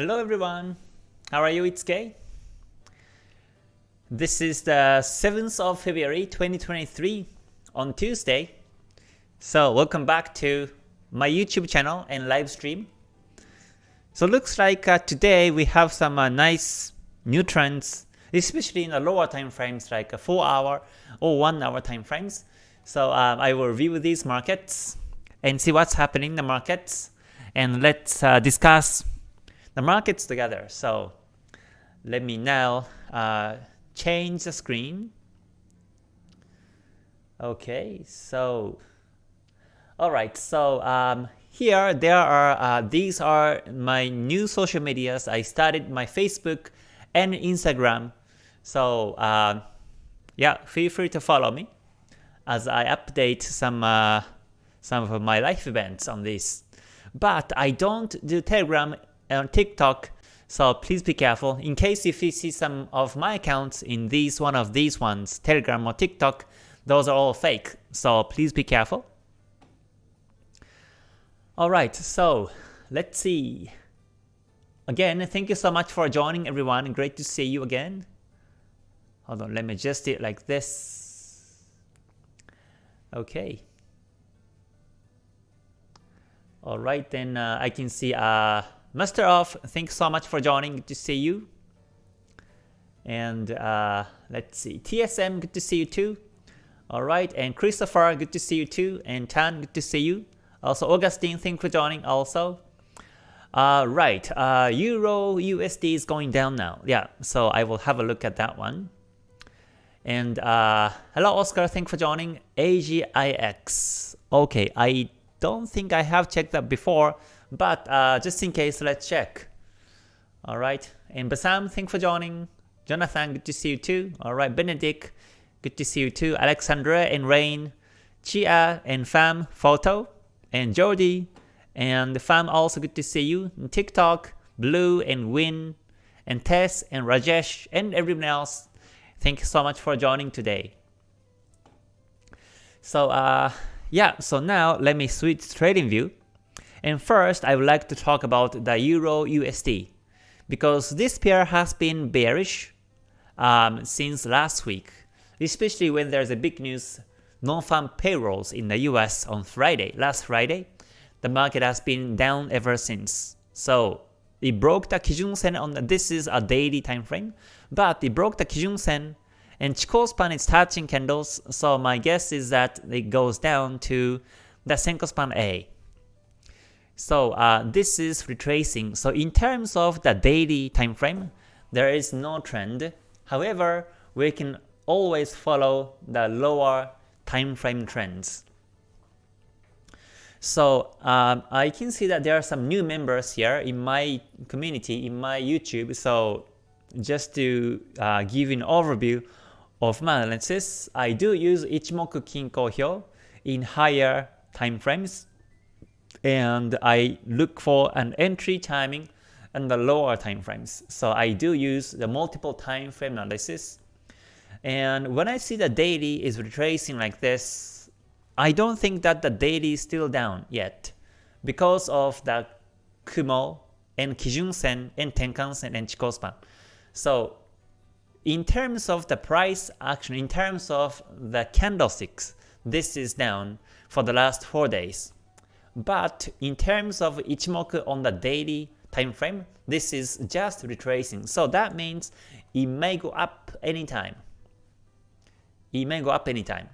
Hello everyone, how are you? It's Kay. This is the 7th of February 2023 on Tuesday. So welcome back to my YouTube channel and live stream. So looks like today we have some nice new trends, especially in the lower time frames like 4 hour or 1 hour time frames. So I will review these markets and see what's happening in the markets, and let's discuss the markets together. So let me now change the screen. Okay, so alright, so here there are these are my new social medias. I started my Facebook and Instagram. So yeah, feel free to follow me as I update some of my life events on this. But I don't do Telegram and TikTok, so please be careful. In case if you see some of my accounts in one of these ones, Telegram or TikTok, those are all fake, so please be careful. Alright, so let's see. Again, thank you so much for joining everyone. Great to see you again. Hold on, let me adjust it like this. Okay. Alright, then I can see Master Off, thanks so much for joining. Good to see you. And let's see, TSM, good to see you too. Alright, and Christopher, good to see you too. And Tan, good to see you. Also Augustine, thanks for joining also. Right, Euro USD is going down now. Yeah, so I will have a look at that one. And hello Oscar, thanks for joining. AGIX. Okay, I don't think I have checked that before, but just in case, let's check. Alright, and Basam, thanks for joining. Jonathan, good to see you too. Alright, Benedict, good to see you too. Alexandra and Rain, Chia and Fam, Photo, and Jody, and Fam also good to see you. And TikTok, Blue and Win, and Tess and Rajesh, and everyone else. Thank you so much for joining today. So yeah, so now let me switch trading view. And first, I would like to talk about the Euro USD, because this pair has been bearish since last week, especially when there's a big news, non-farm payrolls in the US on Friday, last Friday. The market has been down ever since. So it broke the Kijun Sen on this is a daily time frame, but it broke the Kijun Sen and Chikou span is touching candles. So my guess is that it goes down to the Senko span A. So this is retracing. So in terms of the daily time frame, there is no trend. However, we can always follow the lower time frame trends. So I can see that there are some new members here in my community, in my YouTube. So just to give an overview of my analysis, I do use Ichimoku Kinko Hyo in higher time frames. And I look for an entry timing and the lower time frames. So I do use the multiple time frame analysis. And when I see the daily is retracing like this, I don't think that the daily is still down yet, because of the Kumo and Kijun Sen and Tenkan Sen and Chikou span. So in terms of the price action, in terms of the candlesticks, this is down for the last 4 days. But in terms of Ichimoku on the daily time frame, this is just retracing. So that means it may go up anytime. It may go up anytime.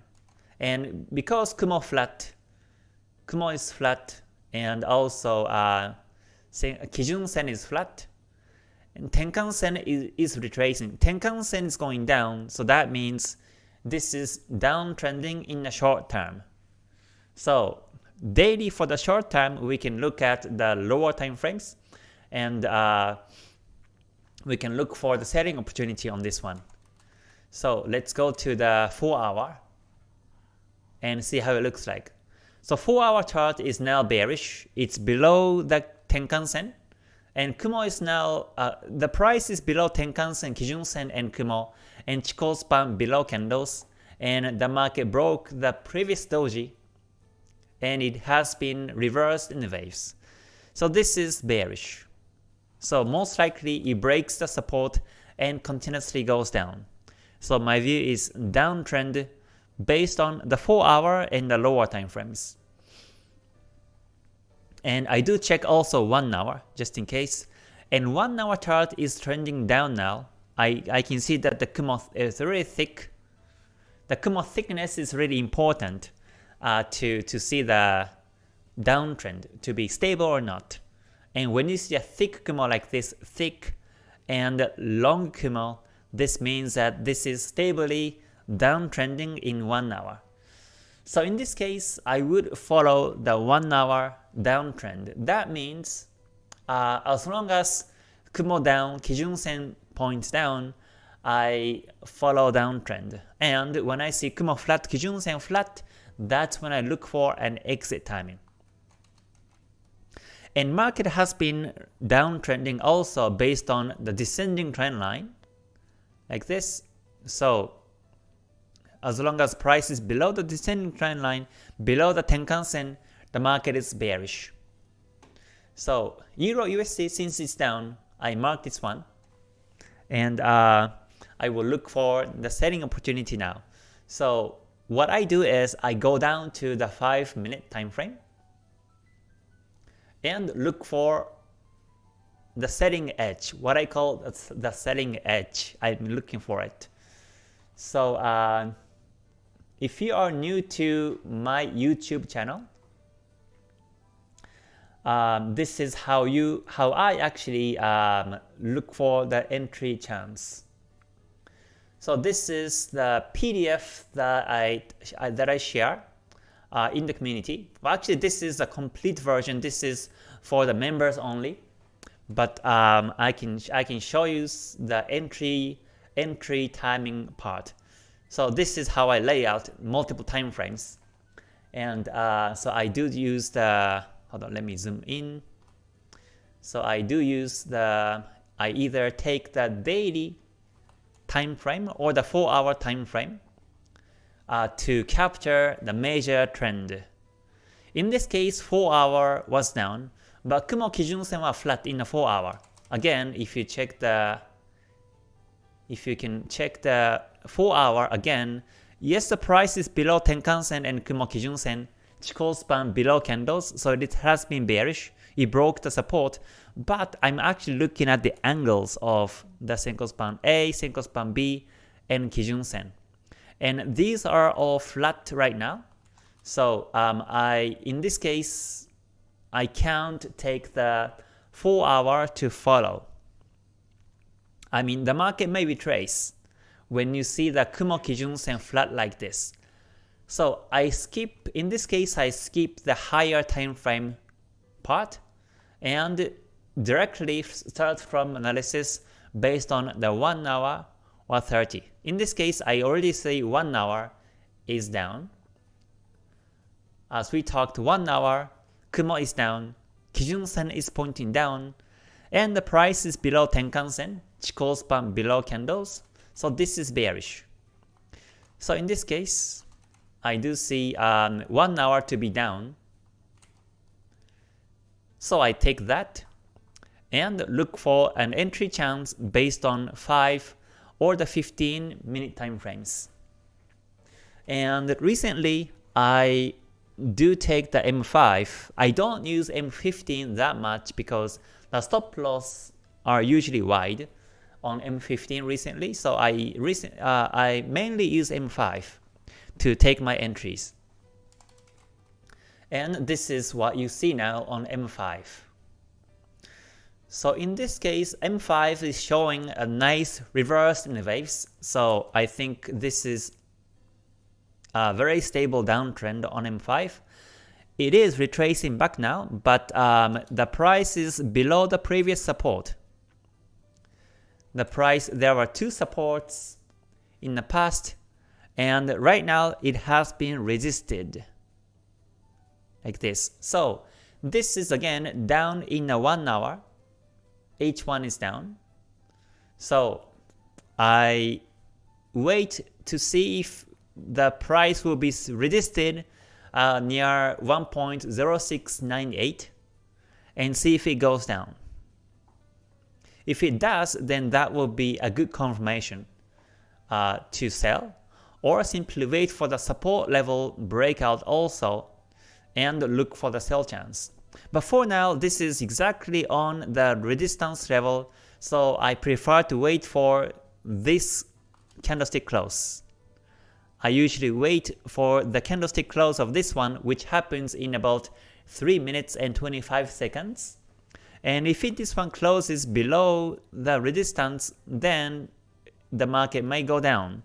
And because Kumo is flat, and also Kijun Sen is flat, and Tenkan Sen is retracing. Tenkan Sen is going down, so that means this is downtrending in the short term. So daily for the short term, we can look at the lower time frames, and we can look for the selling opportunity on this one. So let's go to the 4 hour and see how it looks like. So 4 hour chart is now bearish. It's below the Tenkan Sen, and Kumo is now, the price is below Tenkan Sen, Kijun Sen, and Kumo, and Chikou span below candles, and the market broke the previous doji, and it has been reversed in the waves. So this is bearish. So most likely it breaks the support and continuously goes down. So my view is downtrend based on the 4-hour and the lower time frames. And I do check also 1 hour just in case. And 1 hour chart is trending down now. I can see that the Kumo is really thick. The Kumo thickness is really important to see the downtrend to be stable or not. And when you see a thick Kumo like this, thick and long Kumo, this means that this is stably downtrending in 1 hour. So in this case, I would follow the 1 hour downtrend. That means as long as Kumo down, Kijun Sen points down, I follow downtrend. And when I see Kumo flat, Kijun Sen flat, that's when I look for an exit timing. And market has been downtrending also based on the descending trend line, like this. So as long as price is below the descending trend line, below the Tenkan Sen, the market is bearish. So Euro USD, since it's down, I mark this one, and I will look for the selling opportunity now. So what I do is I go down to the 5-minute time frame and look for the selling edge, what I call the selling edge. I'm looking for it. So if you are new to my YouTube channel, this is how I actually look for the entry chance. So this is the PDF that I share in the community. Well, actually, this is a complete version. This is for the members only. But I can show you the entry timing part. So this is how I lay out multiple time frames. And so I do use the, hold on, let me zoom in. So I do use the, I either take the daily time frame or the 4-hour time frame to capture the major trend. In this case, 4-hour was down, but Kumo Kijun Sen was flat in the 4-hour. Again, if you can check the 4-hour again, yes, the price is below Tenkan Sen and Kumo Kijun Sen, Chikou span below candles, so it has been bearish. It broke the support, but I'm actually looking at the angles of the Senko span A, Senko span B, and Kijun Sen. And these are all flat right now. So in this case, I can't take the 4-hour to follow. I mean, the market may retrace when you see the Kumo Kijun Sen flat like this. So in this case, I skip the higher time frame part and directly start from analysis based on the 1 hour or 30. In this case, I already say 1 hour is down. As we talked, 1 hour, Kumo is down, Kijun Sen is pointing down, and the price is below Tenkan Sen, Chikou span below candles, so this is bearish. So in this case, I do see 1 hour to be down. So I take that and look for an entry chance based on 5 or the 15-minute time frames. And recently, I do take the M5. I don't use M15 that much because the stop loss are usually wide on M15 recently. So I mainly use M5 to take my entries. And this is what you see now on M5. So in this case, M5 is showing a nice reverse in the waves. So I think this is a very stable downtrend on M5. It is retracing back now, but the price is below the previous support. There were 2 supports in the past, and right now it has been resisted like this. So this is again down in a 1 hour. H1 is down. So I wait to see if the price will be resisted near 1.0698 and see if it goes down. If it does, then that will be a good confirmation to sell, or simply wait for the support level breakout also and look for the sell chance. But for now, this is exactly on the resistance level, so I prefer to wait for this candlestick close. I usually wait for the candlestick close of this one, which happens in about 3 minutes and 25 seconds. And if this one closes below the resistance, then the market may go down.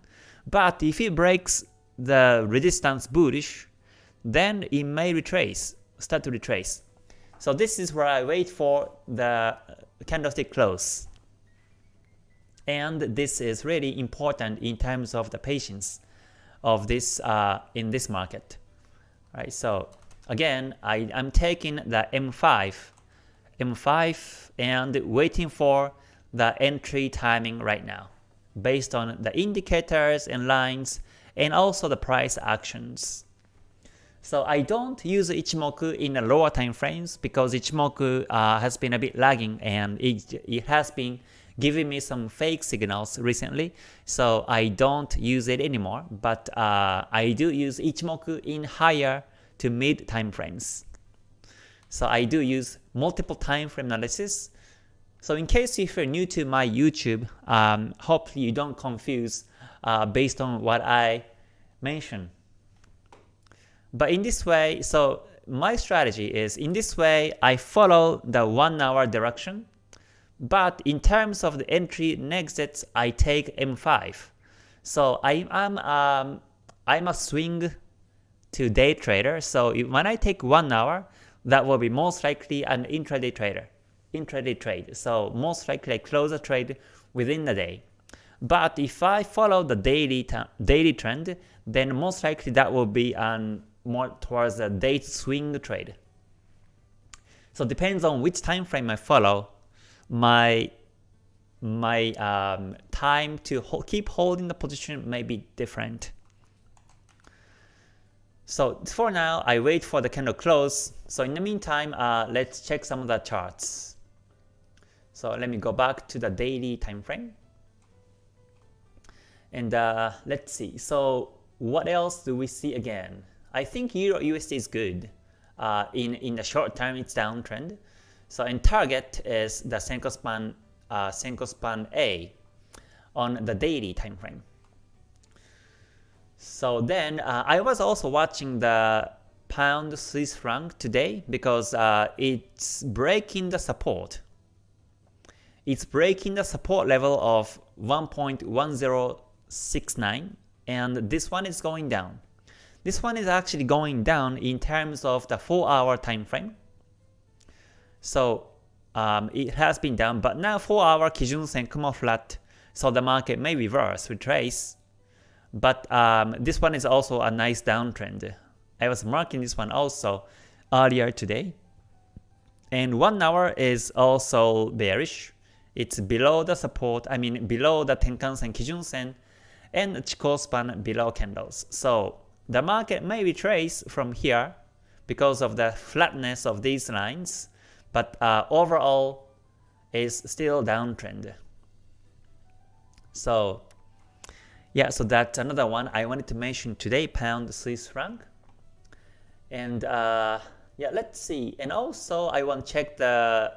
But if it breaks the resistance bullish, then it may start to retrace. So this is where I wait for the candlestick close. And this is really important in terms of the patience of this in this market. Right, so again, I'm taking the M5 and waiting for the entry timing right now, based on the indicators and lines and also the price actions. So I don't use Ichimoku in the lower time frames because Ichimoku has been a bit lagging and it has been giving me some fake signals recently, so I don't use it anymore. But I do use Ichimoku in higher to mid time frames. So I do use multiple time frame analysis. So in case if you're new to my YouTube, hopefully you don't confuse based on what I mentioned. But in this way, so my strategy is, in this way, I follow the 1 hour direction. But in terms of the entry and exits, I take M5. So I'm a swing to day trader. So when I take 1 hour, that will be most likely an intraday trade. So most likely I close a trade within the day. But if I follow the daily trend, then most likely that will be more towards a day swing trade. So depends on which time frame I follow, my time to keep holding the position may be different. So for now, I wait for the candle close. So in the meantime, let's check some of the charts. So let me go back to the daily time frame. And let's see. So what else do we see again? I think EURUSD is good. In the short term, it's downtrend. So in target is the Senko span A on the daily time frame. So then I was also watching the pound Swiss franc today because it's breaking the support. It's breaking the support level of 1.1069, and this one is going down. This one is actually going down in terms of the 4 hour time frame. So it has been down, but now 4 hour Kijun Sen Kumo flat, so the market may retrace. But this one is also a nice downtrend. I was marking this one also earlier today. And 1 hour is also bearish. It's below the support, below the Tenkan Sen, Kijun Sen, and Chikou span below candles. So the market may retrace from here because of the flatness of these lines, but overall is still downtrend. So yeah, so that's another one I wanted to mention today, pound Swiss franc. And yeah, let's see. And also I want to check the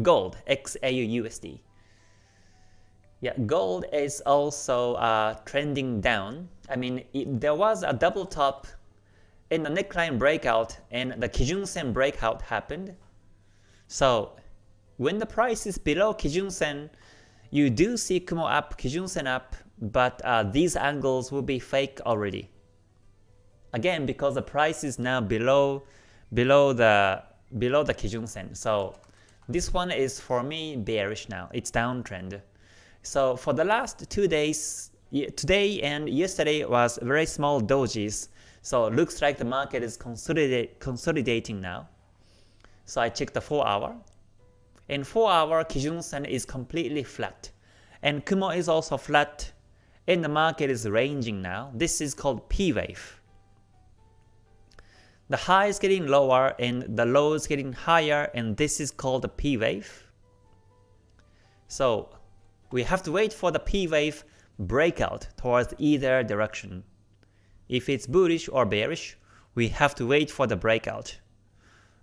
gold, XAUUSD. Yeah, gold is also trending down. There was a double top in the neckline breakout and the Kijun Sen breakout happened. So when the price is below Kijun Sen, you do see Kumo up, Kijun Sen up, but these angles will be fake already. Again, because the price is now below the Kijun Sen. So this one is for me bearish now. It's downtrend. So for the last 2 days, today and yesterday was very small dojis. So it looks like the market is consolidating now. So I checked the 4 hour. And 4 hour Kijun Sen is completely flat. And Kumo is also flat. And the market is ranging now. This is called P wave. The high is getting lower and the low is getting higher, and this is called the P wave. So we have to wait for the P wave breakout towards either direction. If it's bullish or bearish, we have to wait for the breakout.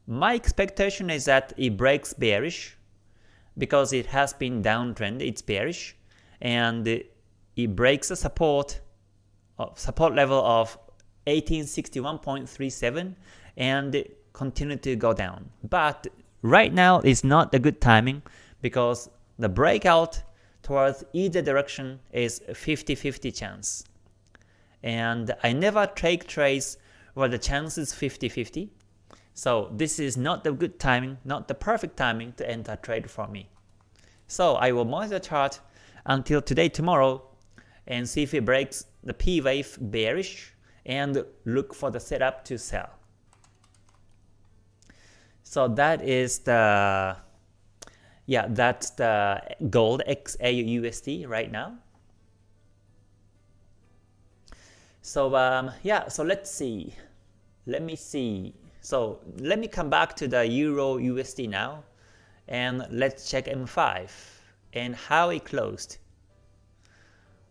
My expectation is that it breaks bearish because it has been downtrend, it's bearish, and it breaks a support level of 1861.37 and continue to go down. But right now is not a good timing because the breakout towards either direction is 50-50 chance. And I never take trades where the chance is 50-50. So this is not the good timing, not the perfect timing to enter trade for me. So I will monitor the chart until today, tomorrow, and see if it breaks the P wave bearish and look for the setup to sell. So that is the, yeah, that's the gold XAUUSD right now. So yeah, so let's see. Let me see. So let me come back to the Euro USD now, and let's check M5 and how it closed.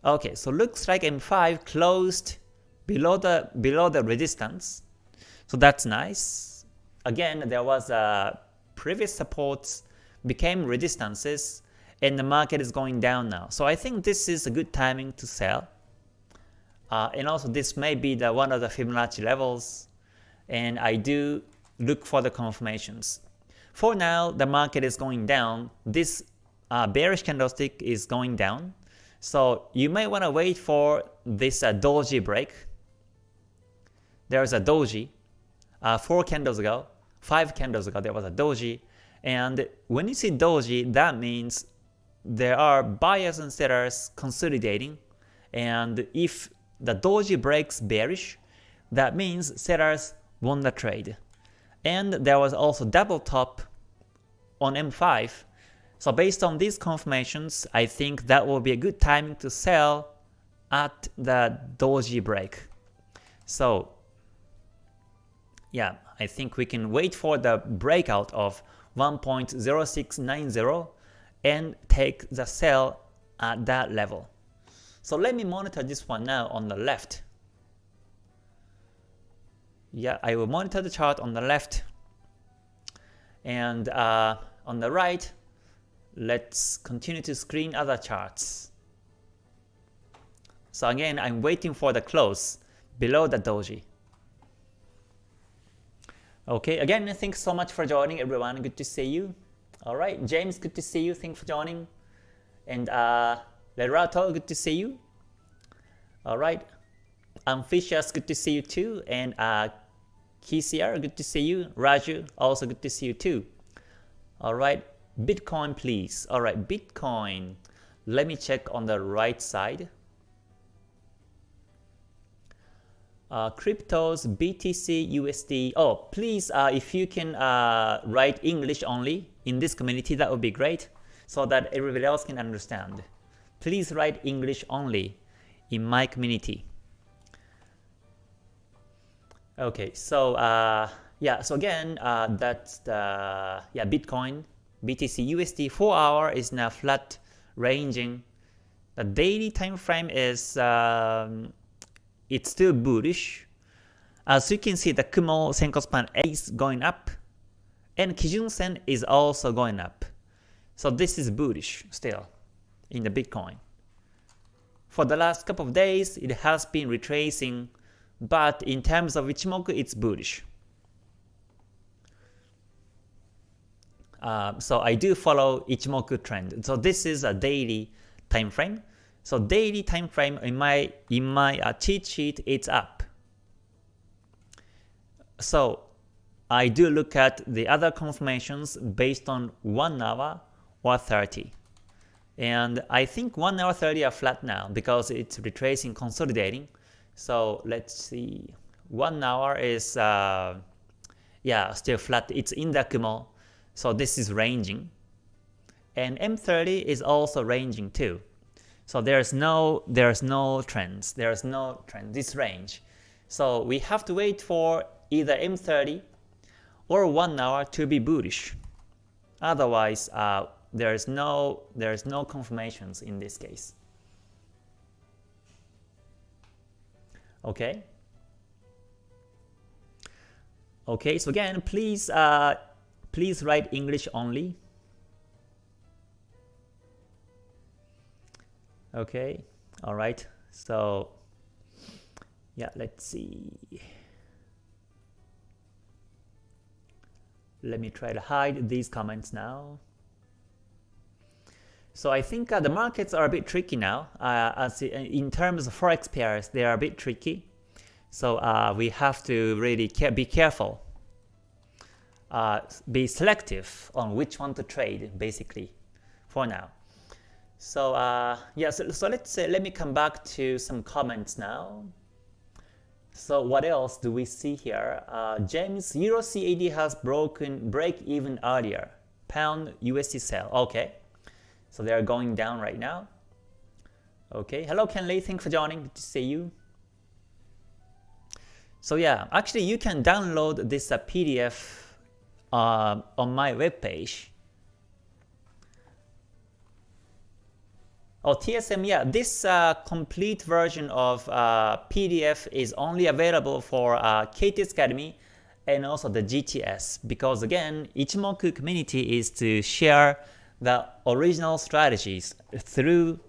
Okay, so looks like M5 closed below the resistance. So that's nice. Again, there was previous supports became resistances, and the market is going down now. So I think this is a good timing to sell. And also this may be the one of the Fibonacci levels, and I do look for the confirmations. For now, the market is going down. This bearish candlestick is going down. So you may want to wait for this doji break. There's a doji. 4 candles ago, 5 candles ago, there was a doji. And when you see doji, that means there are buyers and sellers consolidating. And if the doji breaks bearish, that means sellers won the trade. And there was also double top on M5. So based on these confirmations, I think that will be a good timing to sell at the doji break. So yeah, I think we can wait for the breakout of 1.0690 and take the sell at that level. So let me monitor this one now on the left. Yeah, I will monitor the chart on the left. And on the right, let's continue to screen other charts. So again, I'm waiting for the close below the doji. Okay, again, thanks so much for joining, everyone. Good to see you. All right, James, good to see you. Thanks for joining. And Lerato, good to see you. All right, Amphicius, good to see you too. And KCR, good to see you. Raju, also good to see you too. All right, Bitcoin, please. All right, Bitcoin. Let me check on the right side. Cryptos, BTC, USD. Oh, please, if you can write English only in this community, that would be great, so that everybody else can understand. Please write English only in my community. Okay, so yeah, so again, that's the Bitcoin, BTC, USD. 4 hour is now flat ranging. The daily time frame is it's still bullish. As you can see, the Kumo Senko span is going up, and Kijun Sen is also going up. So this is bullish still in the Bitcoin. For the last couple of days, it has been retracing, but in terms of Ichimoku, it's bullish. So I do follow Ichimoku trend. So this is a daily time frame. So daily time frame in my cheat sheet, it's up. So I do look at the other confirmations based on 1 hour or 30. And I think 1 hour 30 are flat now because it's retracing, consolidating. So let's see. 1 hour is yeah, still flat. It's in the Kumo. So this is ranging. And M30 is also ranging too. So there's no trends. There's no trend, this range. So we have to wait for either M30 or 1 hour to be bullish. Otherwise, there's no confirmations in this case. Okay. Okay, so again, please write English only. Okay, all right. So yeah, let's see. Let me try to hide these comments now. So I think the markets are a bit tricky now. As in terms of forex pairs, they are a bit tricky. So we have to really be careful, be selective on which one to trade, basically, for now. So yeah, so let me come back to some comments now. So what else do we see here? James, EURUSD has break even earlier. Pound USD sell. Okay, so they are going down right now. Okay, hello Kenley, thanks for joining. Good to see you. So yeah, actually you can download this PDF on my webpage. Oh, TSM, yeah, this complete version of PDF is only available for KTS Academy and also the GTS, because again, Ichimoku community is to share the original strategies through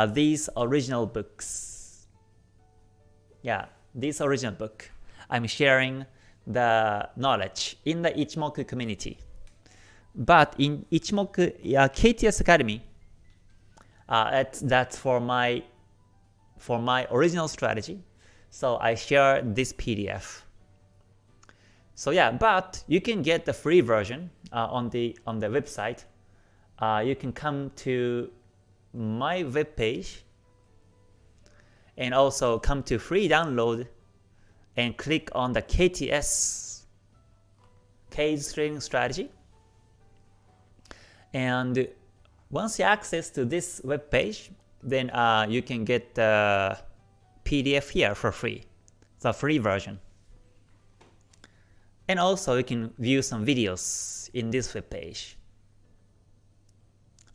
these original books. Yeah, this original book. I'm sharing the knowledge in the Ichimoku community. But in Ichimoku KTS Academy, that's for my original strategy. So I share this PDF. So yeah, but you can get the free version on the website. You can come to my webpage and also come to free download and click on the KTS K-string strategy. And once you access to this web page, then you can get the PDF here for free, the free version. And also you can view some videos in this web page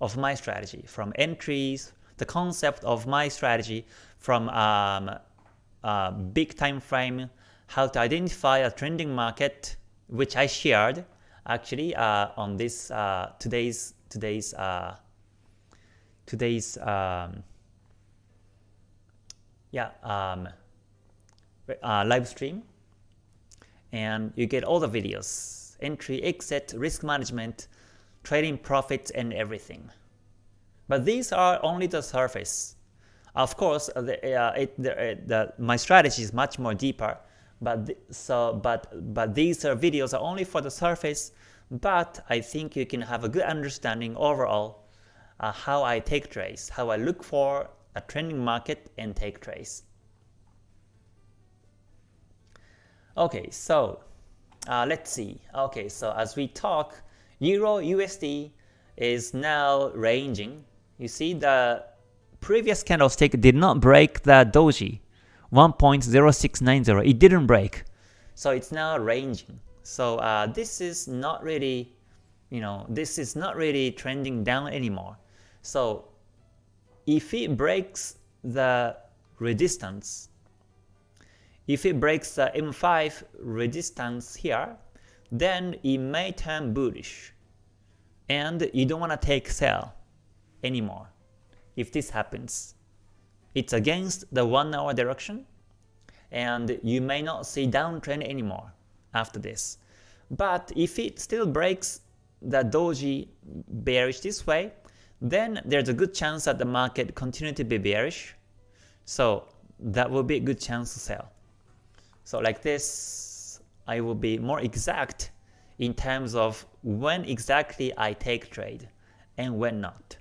of my strategy, from entries, the concept of my strategy, from big time frame, how to identify a trending market, which I shared actually on this today's live stream, and you get all the videos, entry, exit, risk management, trading profits, and everything. But these are only the surface. Of course, my strategy is much more deeper. But these videos are only for the surface. But I think you can have a good understanding overall how I take trades, how I look for a trending market and take trades. Okay, so let's see. Okay, so as we talk, Euro USD is now ranging. You see the previous candlestick did not break the doji 1.0690. It didn't break, so it's now ranging. So this is not really, this is not really trending down anymore. So if it breaks the resistance, if it breaks the M5 resistance here, then it may turn bullish, and you don't want to take sell anymore. If this happens, it's against the 1 hour direction, and you may not see downtrend anymore after this. But if it still breaks the doji bearish this way, then there's a good chance that the market continue to be bearish. So that will be a good chance to sell. So like this, I will be more exact in terms of when exactly I take trade and when not.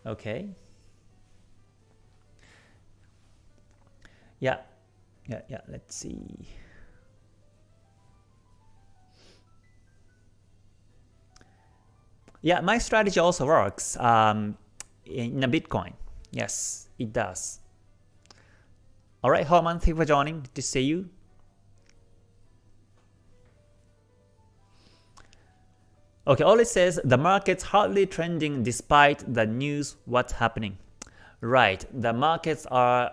Okay. Yeah, let's see. Yeah, my strategy also works in a Bitcoin. Yes, it does. Alright, Herman, thank you for joining. Good to see you. Okay, all it says, the market's hardly trending despite the news what's happening. Right, the markets are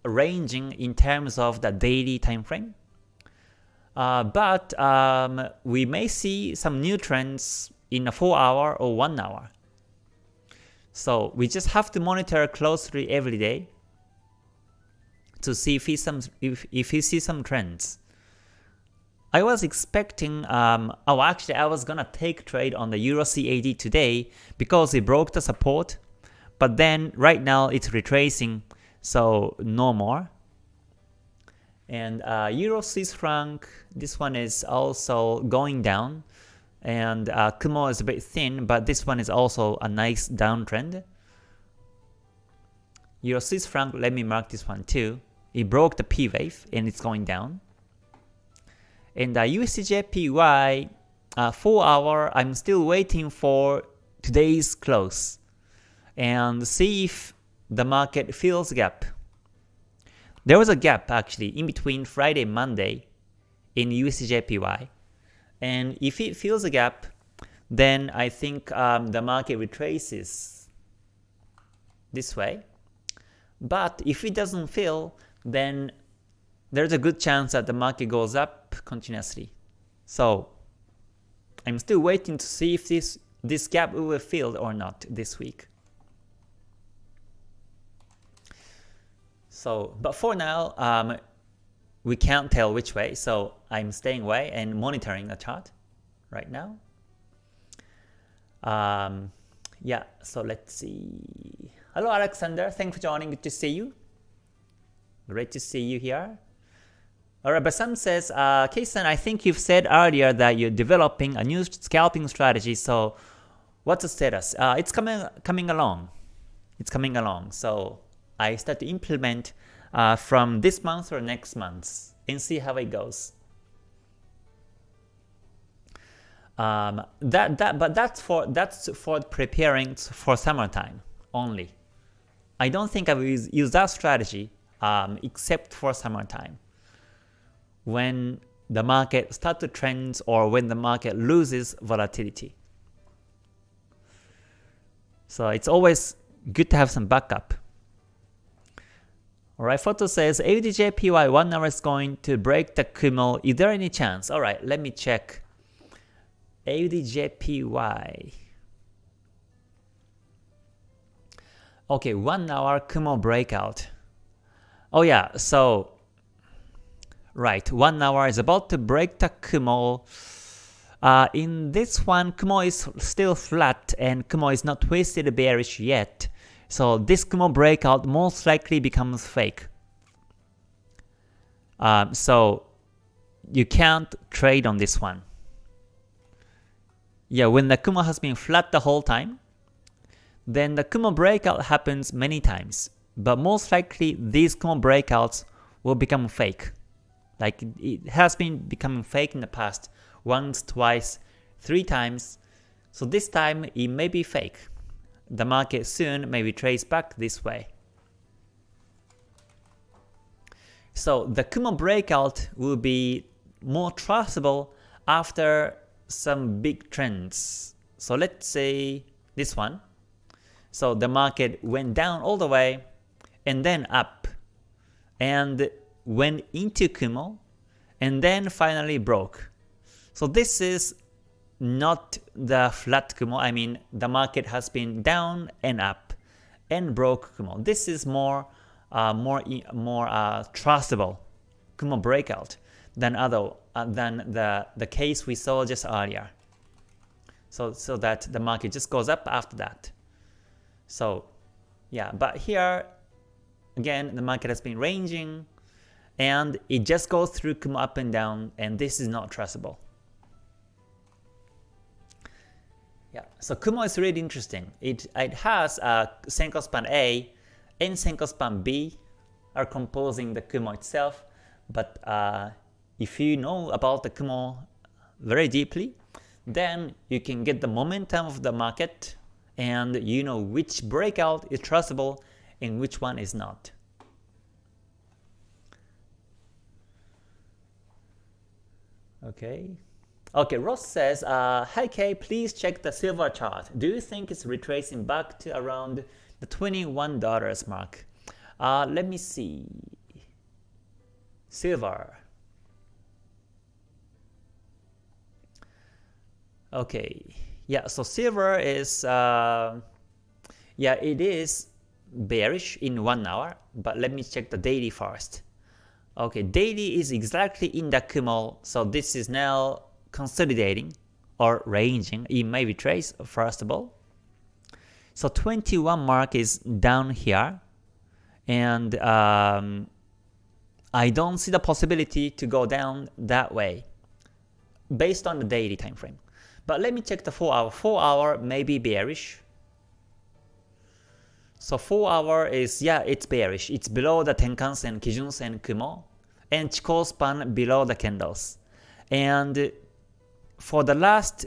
ranging in terms of the daily time frame. But we may see some new trends in a 4-hour or 1 hour. So we just have to monitor closely every day to see if we see some trends. I was expecting, actually I was gonna take trade on the EURUSD today because it broke the support, but then right now it's retracing, so no more. And Euro Swiss franc, this one is also going down, and Kumo is a bit thin, but this one is also a nice downtrend. Euro Swiss franc, let me mark this one too. It broke the P wave and it's going down. And USDJPY 4-hour, I'm still waiting for today's close and see if the market fills a gap. There was a gap actually in between Friday and Monday in USDJPY, and if it fills a gap, then I think the market retraces this way. But if it doesn't fill, then there's a good chance that the market goes up continuously. So I'm still waiting to see if this gap will be filled or not this week. So, but for now, we can't tell which way, so I'm staying away and monitoring the chart right now. Yeah, so let's see. Hello Alexander, thanks for joining, good to see you. Great to see you here. Alright, but some says, Kei-san, I think you've said earlier that you're developing a new scalping strategy, so what's the status? It's coming along. It's coming along. So I start to implement from this month or next month and see how it goes. But that's for preparing for summertime only. I don't think I will use that strategy except for summertime, when the market starts to trend or when the market loses volatility. So it's always good to have some backup. Alright, Photo says AUDJPY 1 hour is going to break the Kumo. Is there any chance? Alright, let me check. AUDJPY. Okay, 1 hour Kumo breakout. Oh yeah, so right, 1 hour is about to break the Kumo. In this one, Kumo is still flat and Kumo is not twisted bearish yet. So this Kumo breakout most likely becomes fake. So you can't trade on this one. Yeah, when the Kumo has been flat the whole time, then the Kumo breakout happens many times. But most likely these Kumo breakouts will become fake. Like it has been becoming fake in the past, once, twice, 3 times. So this time it may be fake. The market soon may retrace back this way. So the Kumo breakout will be more trustable after some big trends. So let's say this one. So the market went down all the way and then up and went into Kumo and then finally broke. So this is not the flat Kumo. I mean, the market has been down and up and broke Kumo. This is more trustable Kumo breakout than the case we saw just earlier. So that the market just goes up after that. So yeah, but here again the market has been ranging and it just goes through Kumo up and down, and this is not trustable. Yeah, so Kumo is really interesting. It has Senko span A and Senko span B are composing the Kumo itself, but if you know about the Kumo very deeply, then you can get the momentum of the market and you know which breakout is trustable and which one is not. Okay. Okay, Ross says, hi Kay, please check the silver chart. Do you think it's retracing back to around the $21 mark? Let me see. Silver. Okay, yeah, so silver is, yeah, it is bearish in 1 hour, but let me check the daily first. Okay, daily is exactly in the Kumo, so this is now consolidating or ranging. It may retrace first of all. So 21 mark is down here, and I don't see the possibility to go down that way based on the daily time frame. But let me check the 4 hour. 4 hour may be bearish. So 4 hour is, yeah, it's bearish. It's below the Tenkan-sen, Kijun-sen, Kumo, and Chikou span below the candles. And for the last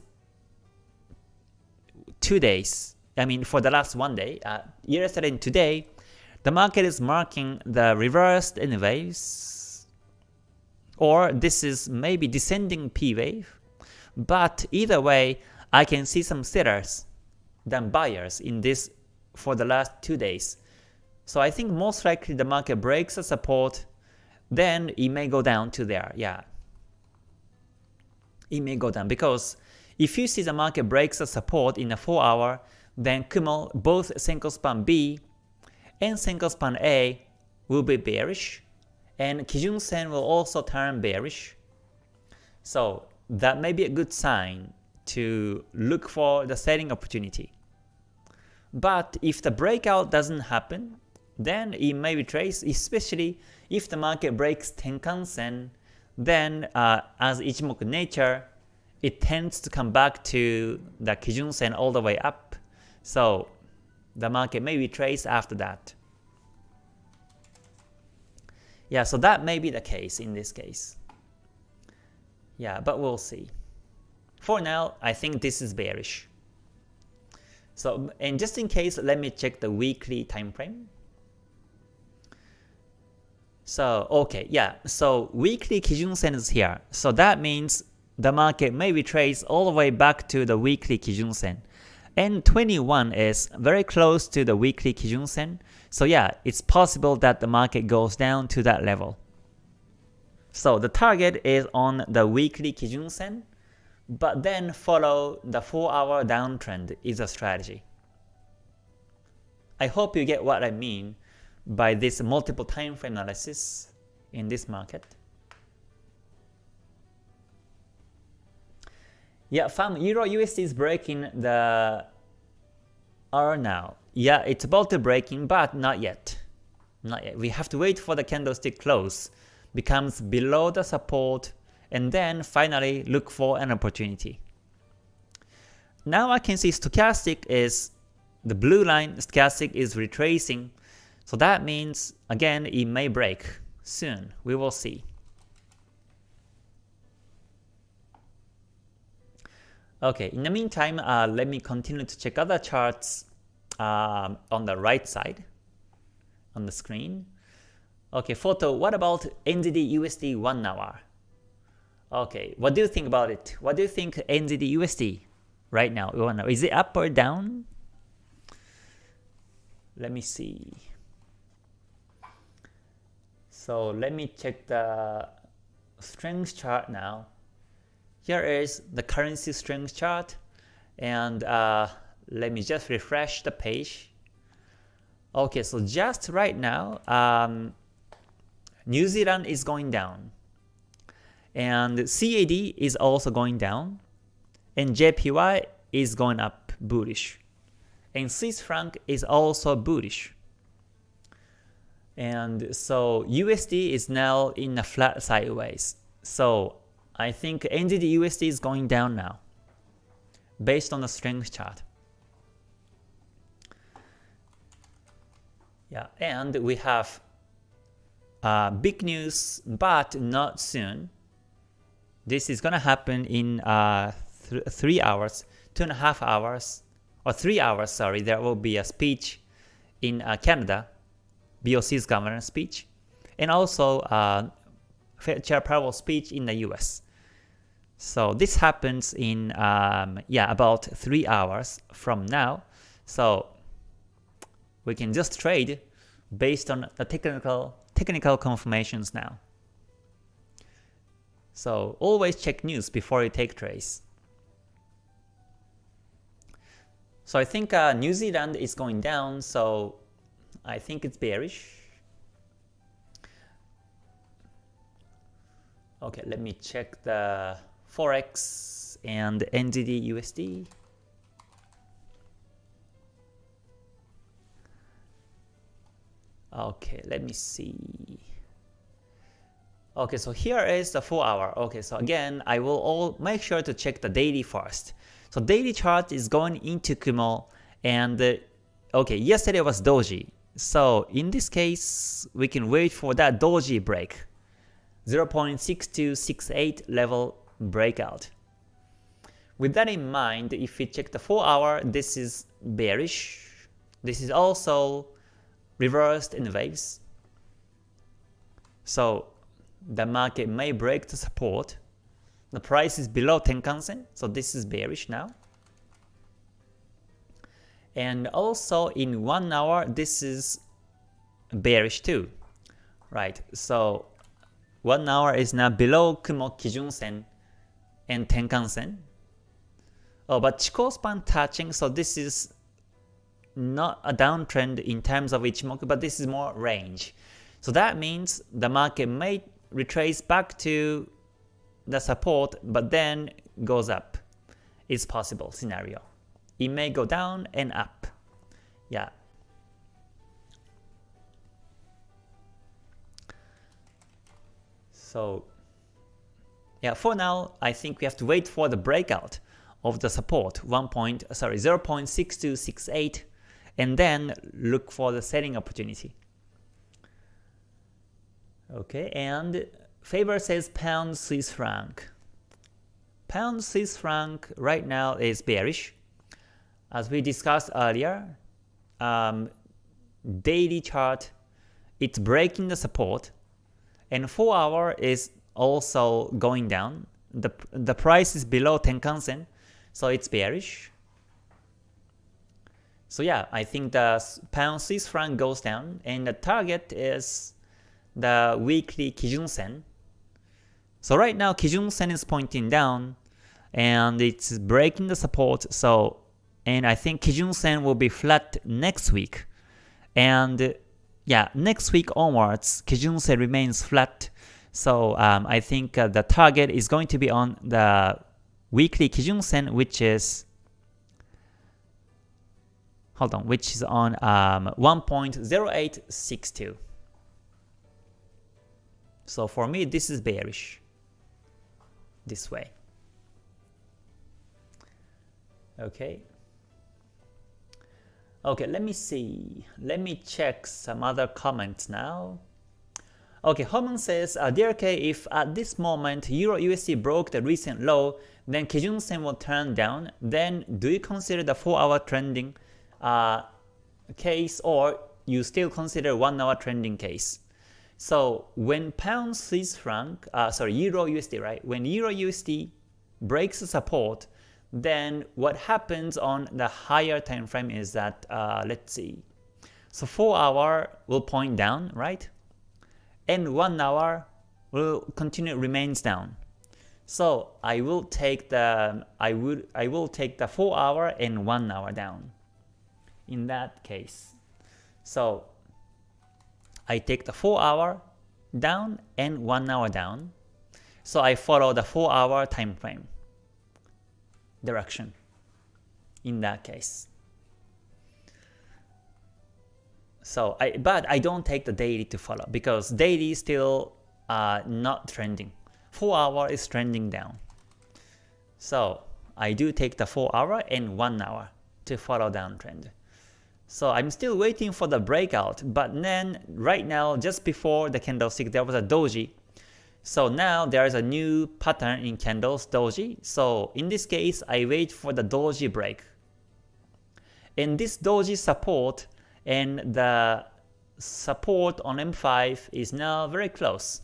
2 days, I mean for the last 1 day, yesterday and today, the market is marking the reversed N waves, or this is maybe descending P wave. But either way, I can see some sellers than buyers in this for the last 2 days. So I think most likely the market breaks a support, then it may go down to there. Yeah, it may go down, because if you see the market breaks a support in a 4 hour, then Kumo, both Senko span B and Senko span A will be bearish, and Kijun Sen will also turn bearish. So that may be a good sign to look for the selling opportunity. But if the breakout doesn't happen, then it may retrace, especially if the market breaks Tenkan-sen, then as Ichimoku nature, it tends to come back to the Kijun-sen all the way up. So the market may retrace after that. Yeah, so that may be the case in this case. Yeah, but we'll see. For now, I think this is bearish. So, and just in case, let me check the weekly time frame. So, okay, yeah, so weekly Kijun-sen is here. So that means the market may retrace all the way back to the weekly Kijun-sen. And 21 is very close to the weekly Kijun-sen. So yeah, it's possible that the market goes down to that level. So the target is on the weekly Kijun-sen, but then follow the 4 hour downtrend is a strategy. I hope you get what I mean by this multiple time frame analysis in this market. Yeah, fam, Euro USD is breaking the R now. Yeah, it's about to breaking, but not yet. Not yet. We have to wait for the candlestick close, becomes below the support, and then finally look for an opportunity. Now I can see stochastic is the blue line, stochastic is retracing. So that means, again, it may break soon. We will see. Okay, in the meantime, let me continue to check other charts on the right side on the screen. Okay, photo, what about NZD USD 1 hour? Okay, what do you think about it? What do you think NZD USD right now? Is it up or down? Let me see. So let me check the strength chart now. Here is the currency strength chart, and let me just refresh the page. Okay, so just right now, New Zealand is going down, and CAD is also going down, and JPY is going up, bullish, and Swiss franc is also bullish. And so USD is now in a flat sideways. So I think NZD USD is going down now, based on the strength chart. Yeah, and we have big news, but not soon. This is gonna happen in 3 hours, 2.5 hours, or 3 hours, sorry. There will be a speech in Canada, BOC's governor speech, and also Chair Powell's speech in the US. So this happens in about 3 hours from now. So we can just trade based on the technical confirmations now. So always check news before you take trades. So I think New Zealand is going down, so I think it's bearish. Okay, let me check the Forex and NZD USD. Okay, let me see. Okay, so here is the 4 hour. Okay, so again, I will all make sure to check the daily first. So daily chart is going into Kumo, and okay, yesterday was doji. So in this case, we can wait for that doji break. 0.6268 level breakout. With that in mind, if we check the 4 hour, this is bearish. This is also reversed in waves. So the market may break the support. The price is below Tenkan-sen, so this is bearish now. And also in 1 hour, this is bearish too. Right, so 1 hour is now below Kumo Kijun-sen and Tenkan-sen. Oh, but Chikou span touching, so this is not a downtrend in terms of Ichimoku, but this is more range. So that means the market may retrace back to the support, but then goes up. It's possible scenario. It may go down and up. Yeah. So yeah, for now, I think we have to wait for the breakout of the support 0.6268 and then look for the selling opportunity. Okay, and Favor says pound Swiss franc. Pound Swiss franc right now is bearish. As we discussed earlier, daily chart, it's breaking the support, and 4 hour is also going down. The price is below Tenkan-sen, so it's bearish. So yeah, I think the pound Swiss franc goes down, and the target is the weekly Kijun-sen. So right now Kijun-sen is pointing down, and it's breaking the support. So, and I think Kijun-sen will be flat next week. And yeah, next week onwards, Kijun-sen remains flat. So I think the target is going to be on the weekly Kijun-sen, which is on 1.0862. So for me, this is bearish. This way. Okay. Okay, let me see. Let me check some other comments now. Okay, Herman says, DRK, if at this moment EURUSD broke the recent low, then Kijun-sen will turn down, then do you consider the 4 hour trending case, or you still consider 1 hour trending case? So when pound Swiss franc, EURUSD, right? When EURUSD breaks the support, then what happens on the higher time frame is that, let's see. So 4 hour will point down, right? And 1 hour will continue remains down. So I will take the 4 hour and 1 hour down. In that case, so I take the 4 hour down and 1 hour down. So I follow the 4 hour time frame direction in that case. So but I don't take the daily to follow, because daily is still not trending. 4 hour is trending down. So I do take the 4 hour and 1 hour to follow downtrend. So I'm still waiting for the breakout, but then right now, just before the candlestick, there was a doji. So now there is a new pattern in candles, doji. So in this case, I wait for the doji break. And this doji support and the support on M5 is now very close.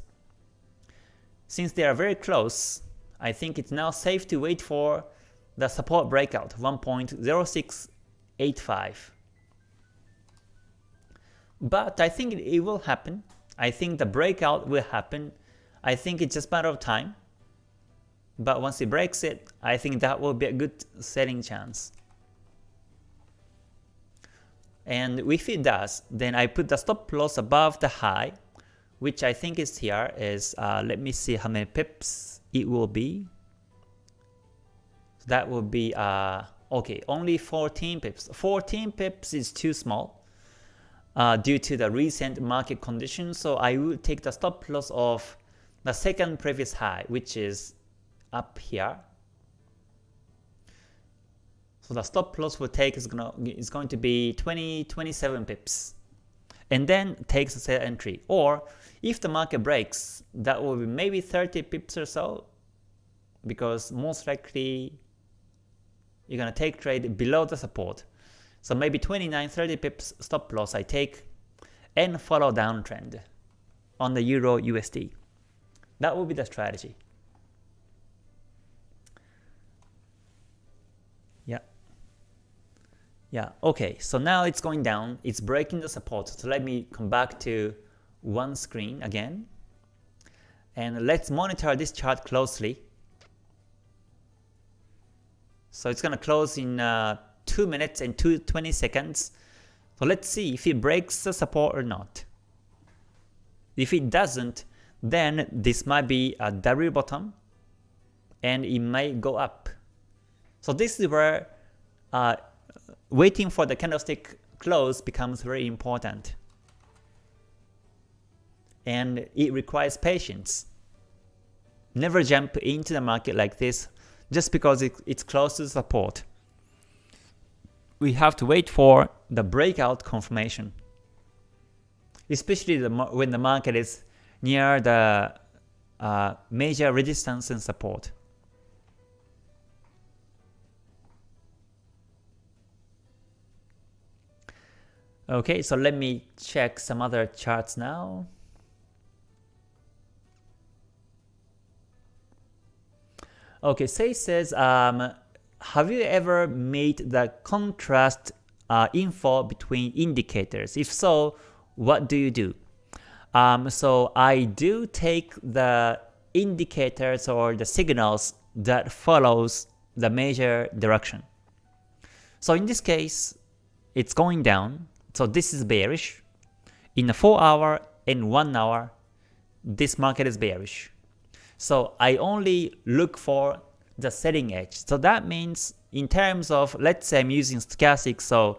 Since they are very close, I think it's now safe to wait for the support breakout 1.0685. But I think it will happen. I think the breakout will happen. I think it's just a matter of time. But once it breaks it, I think that will be a good selling chance. And if it does, then I put the stop loss above the high, which I think is here, is let me see how many pips it will be. So that will be okay, only 14 pips. 14 pips is too small due to the recent market conditions. So I would take the stop loss of the second previous high, which is up here. So the stop loss will take is going to be 27 pips, and then takes a sell entry. Or if the market breaks, that will be maybe 30 pips or so, because most likely you're gonna take trade below the support. So maybe 29-30 pips stop loss I take and follow downtrend on the Euro USD. That will be the strategy. Yeah, okay, so now it's going down, it's breaking the support. So let me come back to one screen again. And let's monitor this chart closely. So it's gonna close in 2 minutes and 20 seconds. So let's see if it breaks the support or not. If it doesn't, then this might be a double bottom and it might go up. So this is where waiting for the candlestick close becomes very important. And it requires patience. Never jump into the market like this just because it's close to support. We have to wait for the breakout confirmation. Especially when the market is near the major resistance and support. Okay, so let me check some other charts now. Okay, Say says, have you ever made the contrast info between indicators? If so, what do you do? So I do take the indicators or the signals that follows the major direction. So in this case, it's going down. So this is bearish. In the 4 hour and 1 hour, this market is bearish. So I only look for the selling edge. So that means in terms of, let's say I'm using stochastic, so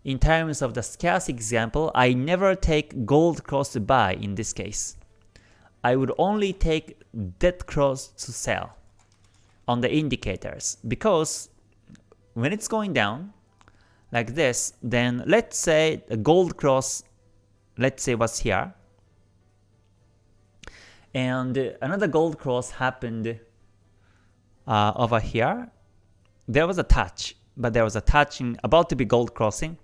in terms of the stochastic example, I never take gold cross to buy in this case. I would only take dead cross to sell on the indicators, because when it's going down like this, then let's say the gold cross, let's say was here, and another gold cross happened over here. There was a touch, but there was a touch in about to be gold crossing,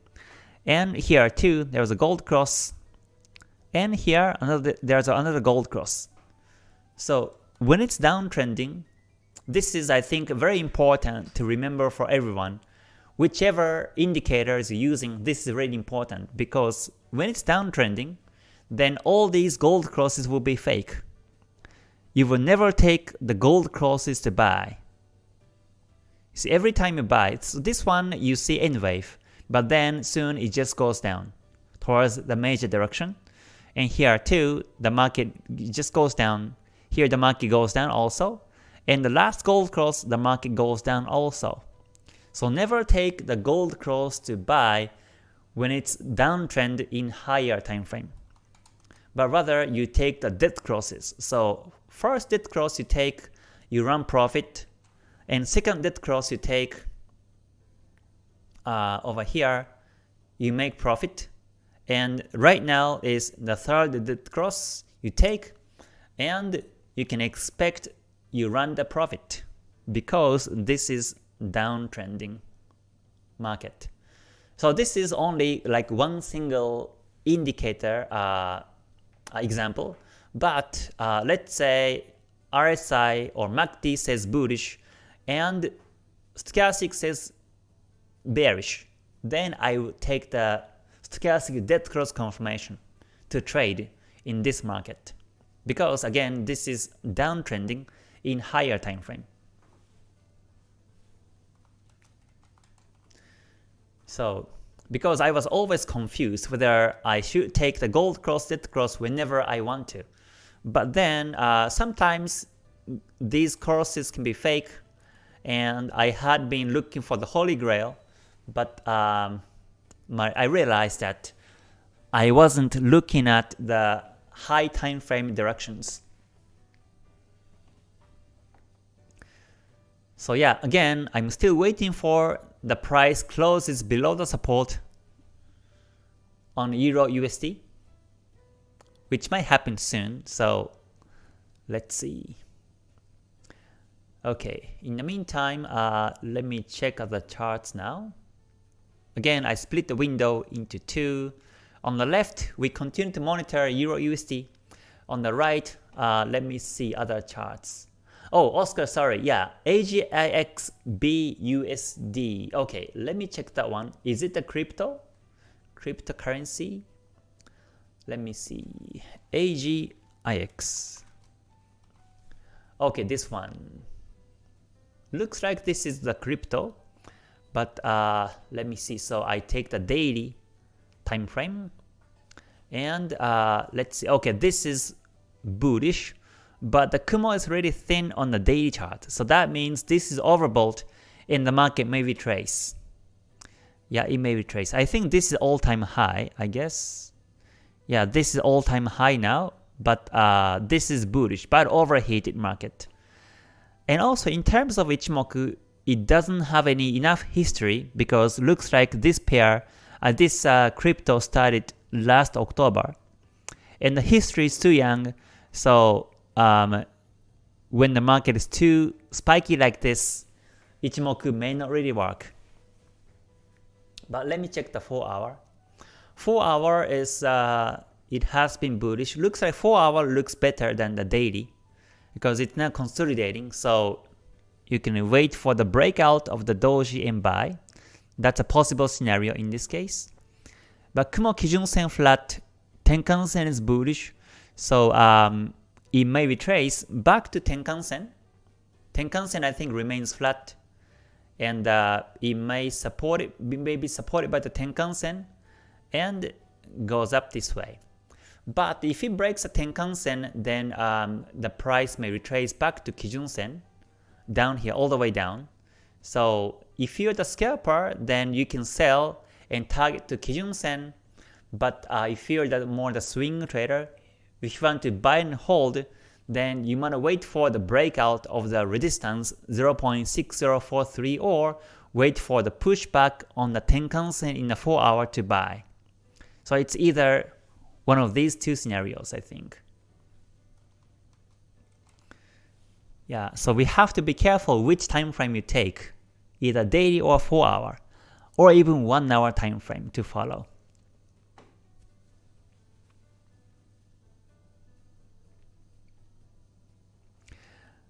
and here too there was a gold cross, and here there's another gold cross. So when it's downtrending, this is, I think, very important to remember for everyone. Whichever indicators you're using, this is really important, because when it's downtrending, then all these gold crosses will be fake. You will never take the gold crosses to buy. See, every time you buy, so this one you see N wave, but then soon it just goes down towards the major direction. And here too, the market just goes down. Here the market goes down also. And the last gold cross, the market goes down also. So never take the gold cross to buy when it's downtrend in higher time frame, but rather you take the dead crosses. So first dead cross you take, you run profit, and second dead cross you take over here, you make profit, and right now is the third dead cross you take, and you can expect you run the profit because this is downtrending market. So this is only like one single indicator example, but let's say RSI or MACD says bullish and stochastic says bearish, then I would take the stochastic dead cross confirmation to trade in this market, because again this is downtrending in higher time frame. So because I was always confused whether I should take the gold cross, dead cross whenever I want to. But then sometimes these crosses can be fake, and I had been looking for the holy grail, but I realized that I wasn't looking at the high time frame directions. So yeah, again, I'm still waiting for the price closes below the support on Euro USD, which might happen soon. So let's see. Okay, in the meantime, let me check the charts now. Again, I split the window into two. On the left, we continue to monitor Euro USD. On the right, let me see other charts. Oh, Oscar, sorry, yeah, AGIX BUSD. Okay, let me check that one. Is it a cryptocurrency? Let me see. AGIX. Okay, this one. Looks like this is the crypto, but let me see. So I take the daily time frame, and let's see. Okay, this is bullish, but the Kumo is really thin on the daily chart, so that means this is overbought and the market may retrace. Yeah, it may retrace. I think this is all-time high, I guess. Yeah, this is all-time high now, but this is bullish, but overheated market. And also in terms of Ichimoku, it doesn't have enough history, because looks like this pair, this crypto started last October, and the history is too young. So when the market is too spiky like this, Ichimoku may not really work. But let me check the 4 hour. 4 hour is it has been bullish. Looks like 4 hour looks better than the daily, because it's now consolidating. So you can wait for the breakout of the doji and buy. That's a possible scenario in this case. But Kumo Kijun Sen flat, Tenkan Sen is bullish, so it may retrace back to Tenkan Sen. Tenkan Sen I think remains flat, and it may be supported by the Tenkan Sen and goes up this way. But if it breaks the Tenkan Sen, then the price may retrace back to Kijun Sen, down here, all the way down. So if you're the scalper, then you can sell and target to Kijun Sen. But if you're more the swing trader, if you want to buy and hold, then you want to wait for the breakout of the resistance 0.6043, or wait for the pushback on the Tenkan Sen in the 4 hour to buy. So it's either one of these two scenarios, I think. Yeah, so we have to be careful which time frame you take, either daily or 4 hour, or even 1 hour time frame to follow.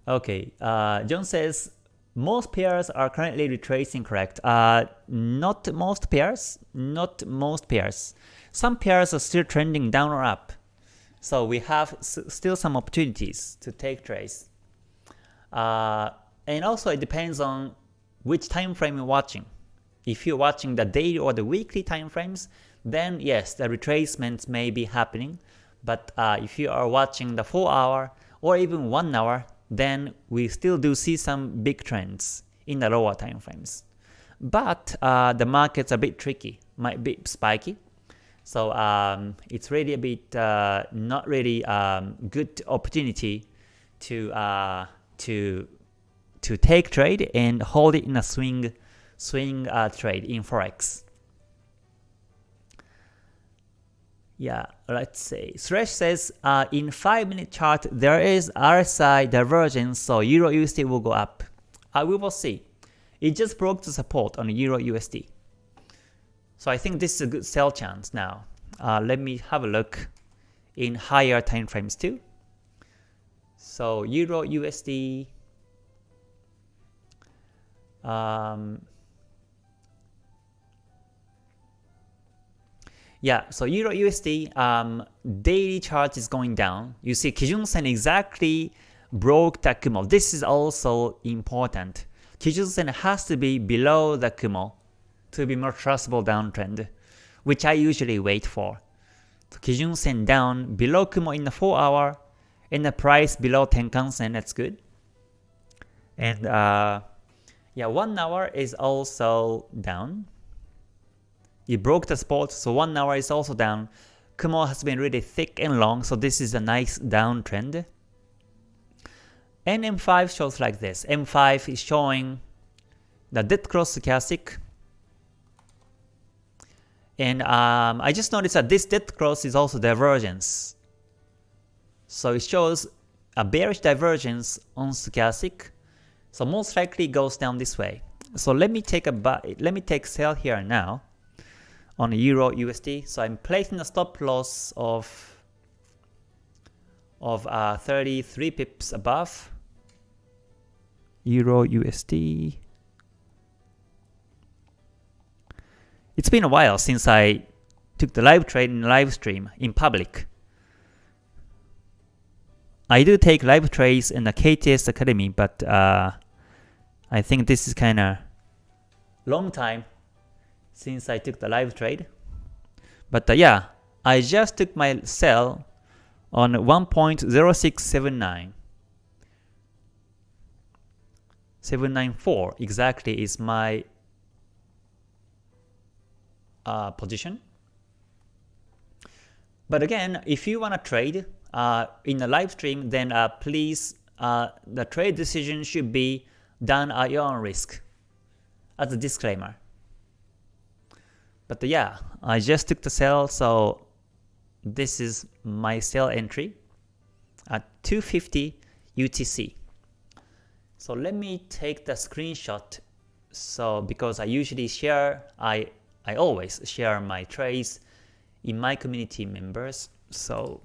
Okay, John says, most pairs are currently retracing, correct? Not most pairs, Some pairs are still trending down or up. So we have still some opportunities to take trades. And also it depends on which time frame you're watching. If you're watching the daily or the weekly time frames, then yes, the retracements may be happening. But if you are watching the 4 hour or even 1 hour, then we still do see some big trends in the lower time frames. But the market's a bit tricky, might be spiky. So it's really a bit not really good opportunity to take trade and hold it in a swing trade in Forex. Yeah, let's see. Suresh says, in 5-minute chart, there is RSI divergence, so Euro USD will go up. We will see. It just broke the support on Euro USD. So I think this is a good sell chance now. Let me have a look in higher time frames too. So Euro USD, yeah, so Euro USD daily chart is going down. You see Kijun-sen exactly broke the Kumo. This is also important. Kijun-sen has to be below the Kumo to be more trustable downtrend, which I usually wait for. So Kijun-sen down below Kumo in the 4 hour, and the price below Tenkan-sen, that's good. And yeah, 1 hour is also down. It broke the support, so 1 hour is also down. Kumo has been really thick and long, so this is a nice downtrend. And M5 shows like this. M5 is showing the dead cross stochastic. And I just noticed that this dead cross is also divergence. So it shows a bearish divergence on stochastic. So most likely it goes down this way. So let me take sell here now on Euro USD. So I'm placing a stop loss of 33 pips above Euro USD. It's been a while since I took the live trade in live stream in public. I do take live trades in the KTS Academy, but I think this is kinda long time since I took the live trade. But yeah, I just took my sell on 1.0679. 794 exactly is my position. But again, if you want to trade in a live stream, then please, the trade decision should be done at your own risk, as a disclaimer. But yeah, I just took the sell, so this is my sell entry at 250 UTC. So let me take the screenshot. So because I usually share, I always share my trades in my community members. So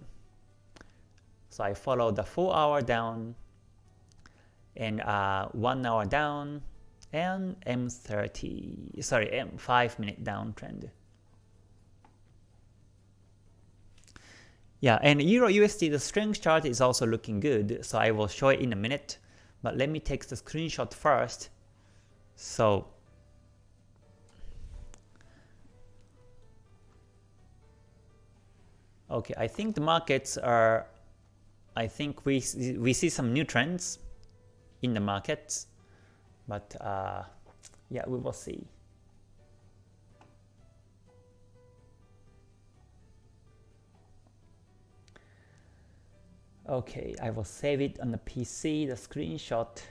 I follow the 4 hour down and 1 hour down and M5 minute downtrend. Yeah, and Euro USD, the strength chart is also looking good, so I will show it in a minute. But let me take the screenshot first. So okay, I think the markets are, I think we see some new trends in the markets, but yeah, we will see. Okay, I will save it on the PC, the screenshot.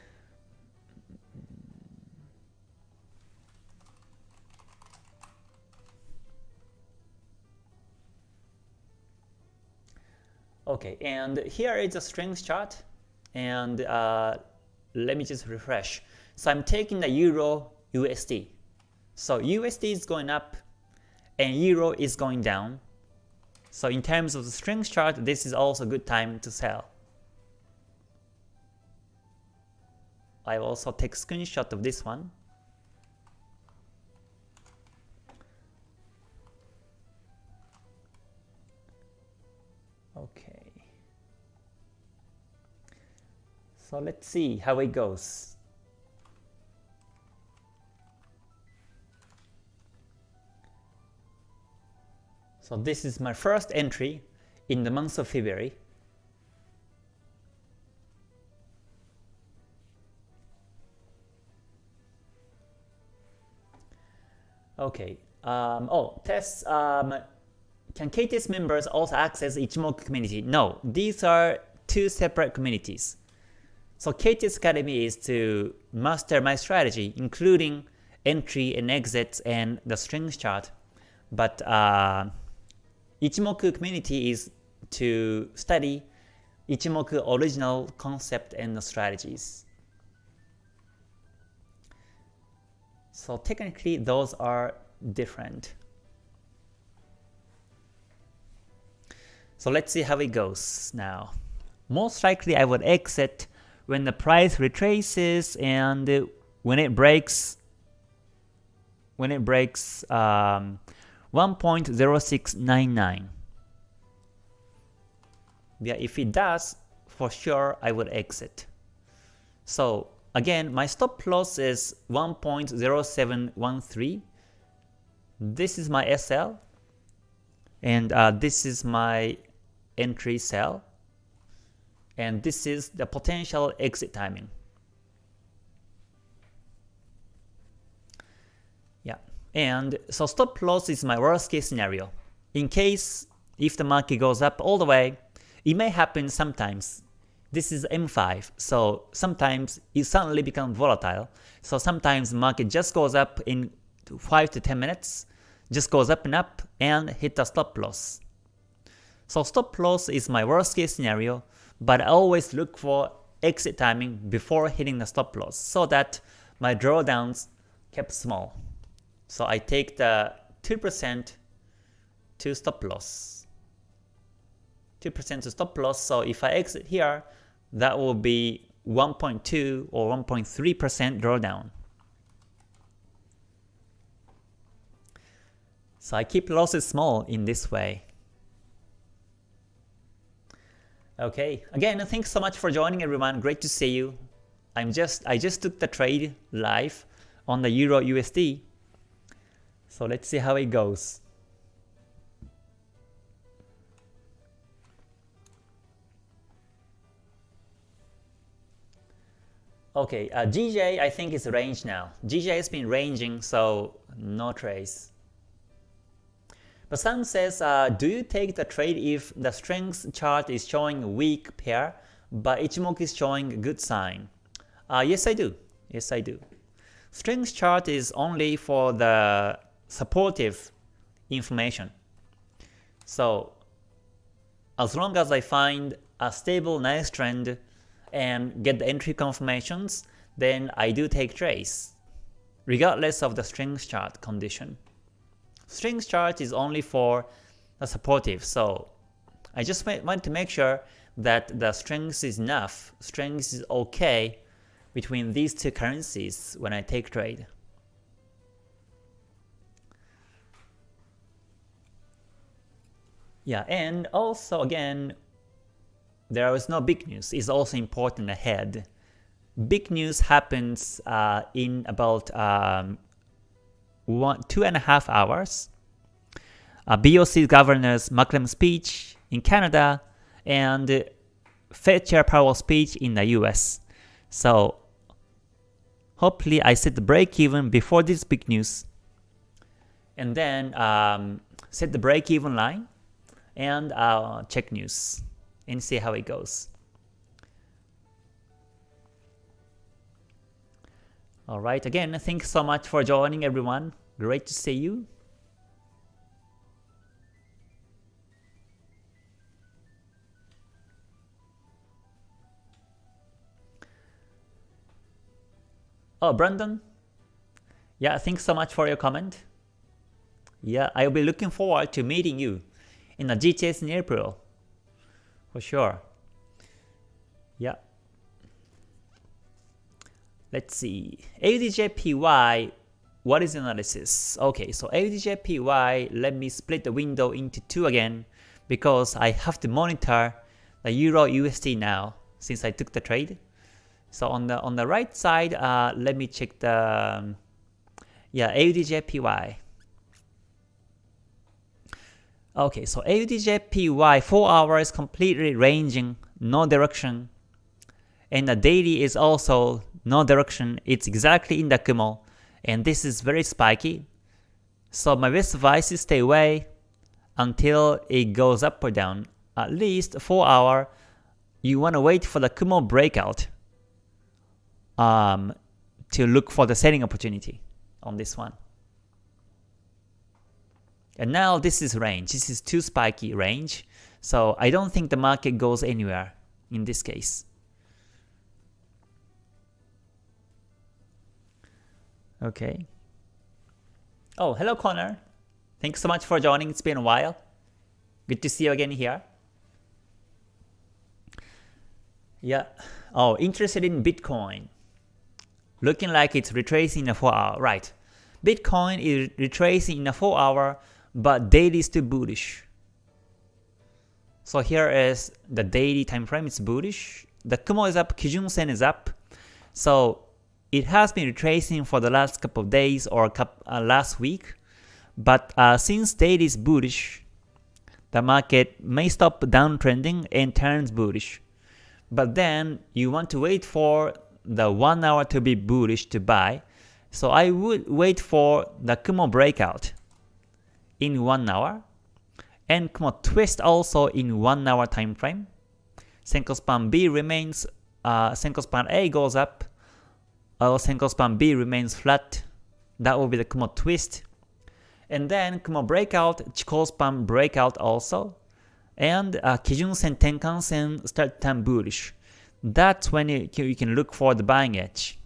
Okay, and here is a strength chart, and let me just refresh. So I'm taking the Euro USD. So USD is going up and Euro is going down. So in terms of the strength chart, this is also a good time to sell. I will also take a screenshot of this one. Okay. So let's see how it goes. So this is my first entry in the month of February. Okay. Tests. Can KTS members also access Ichimoku community? No, these are two separate communities. So KTS Academy is to master my strategy, including entry and exits and the strength chart. But Ichimoku community is to study Ichimoku original concept and the strategies. So technically those are different. So let's see how it goes now. most likely I would exit when the price retraces and when it breaks 1.0699. Yeah, if it does, for sure I would exit. So again, my stop loss is 1.0713. This is my SL, and this is my entry sell, and this is the potential exit timing. Yeah, and so stop loss is my worst case scenario. In case if the market goes up all the way, it may happen sometimes. This is M5, so sometimes it suddenly becomes volatile. So sometimes the market just goes up in 5 to 10 minutes, just goes up and hit the stop loss. So stop loss is my worst case scenario, but I always look for exit timing before hitting the stop loss so that my drawdowns kept small. So I take the 2% to stop loss. 2% to stop loss, so if I exit here, that will be 1.2 or 1.3% drawdown. So I keep losses small in this way. Okay, again, thanks so much for joining everyone. Great to see you. I just took the trade live on the Euro USD. So let's see how it goes. Okay, GJ I think is range now. GJ has been ranging, so no trace. But some says, do you take the trade if the strength chart is showing a weak pair, but Ichimoku is showing a good sign? Yes, I do. Yes, I do. Strength chart is only for the supportive information. So as long as I find a stable, nice trend and get the entry confirmations, then I do take trades, regardless of the strength chart condition. Strength chart is only for the supportive, so I just want to make sure that the strength is enough, strength is okay between these two currencies when I take trade. Yeah, and also again, there is no big news. It's also important ahead. Big news happens in about 2.5 hours. BOC governor's Macklem speech in Canada and Fed Chair Powell speech in the US. So hopefully I set the break even before this big news, and then set the break even line and check news and see how it goes. Alright, again, thanks so much for joining everyone. Great to see you. Oh, Brandon. Yeah, thanks so much for your comment. Yeah, I'll be looking forward to meeting you in the GTS in April. For sure. Yeah. Let's see. AUDJPY, what is the analysis? Okay, so AUDJPY, let me split the window into two again because I have to monitor the Euro USD now since I took the trade. So on the right side, let me check the AUDJPY. Okay, so AUDJPY 4 hours completely ranging, no direction, and the daily is also no direction. It's exactly in the Kumo, and this is very spiky. So my best advice is stay away until it goes up or down. At least 4 hour, you want to wait for the Kumo breakout to look for the selling opportunity on this one. And now this is range. This is too spiky range, so I don't think the market goes anywhere in this case. Okay. Oh, hello Connor. Thanks so much for joining. It's been a while. Good to see you again here. Yeah. Oh, interested in Bitcoin. Looking like it's retracing in a 4 hour. Right. Bitcoin is retracing in a 4 hour, but daily is still bullish. So here is the daily time frame. It's bullish. The Kumo is up. Kijun Sen is up. So it has been retracing for the last couple of days or last week. But since daily is bullish, the market may stop downtrending and turns bullish. But then you want to wait for the 1 hour to be bullish to buy. So I would wait for the Kumo breakout in 1 hour and Kumo twist also in 1 hour time frame. Senko span B remains, Senko span A goes up, or Senko span B remains flat. That will be the Kumo twist. And then Kumo breakout, Chikou span breakout also. And Kijun Sen, Tenkan Sen start to turn bullish. That's when you can look for the buying edge.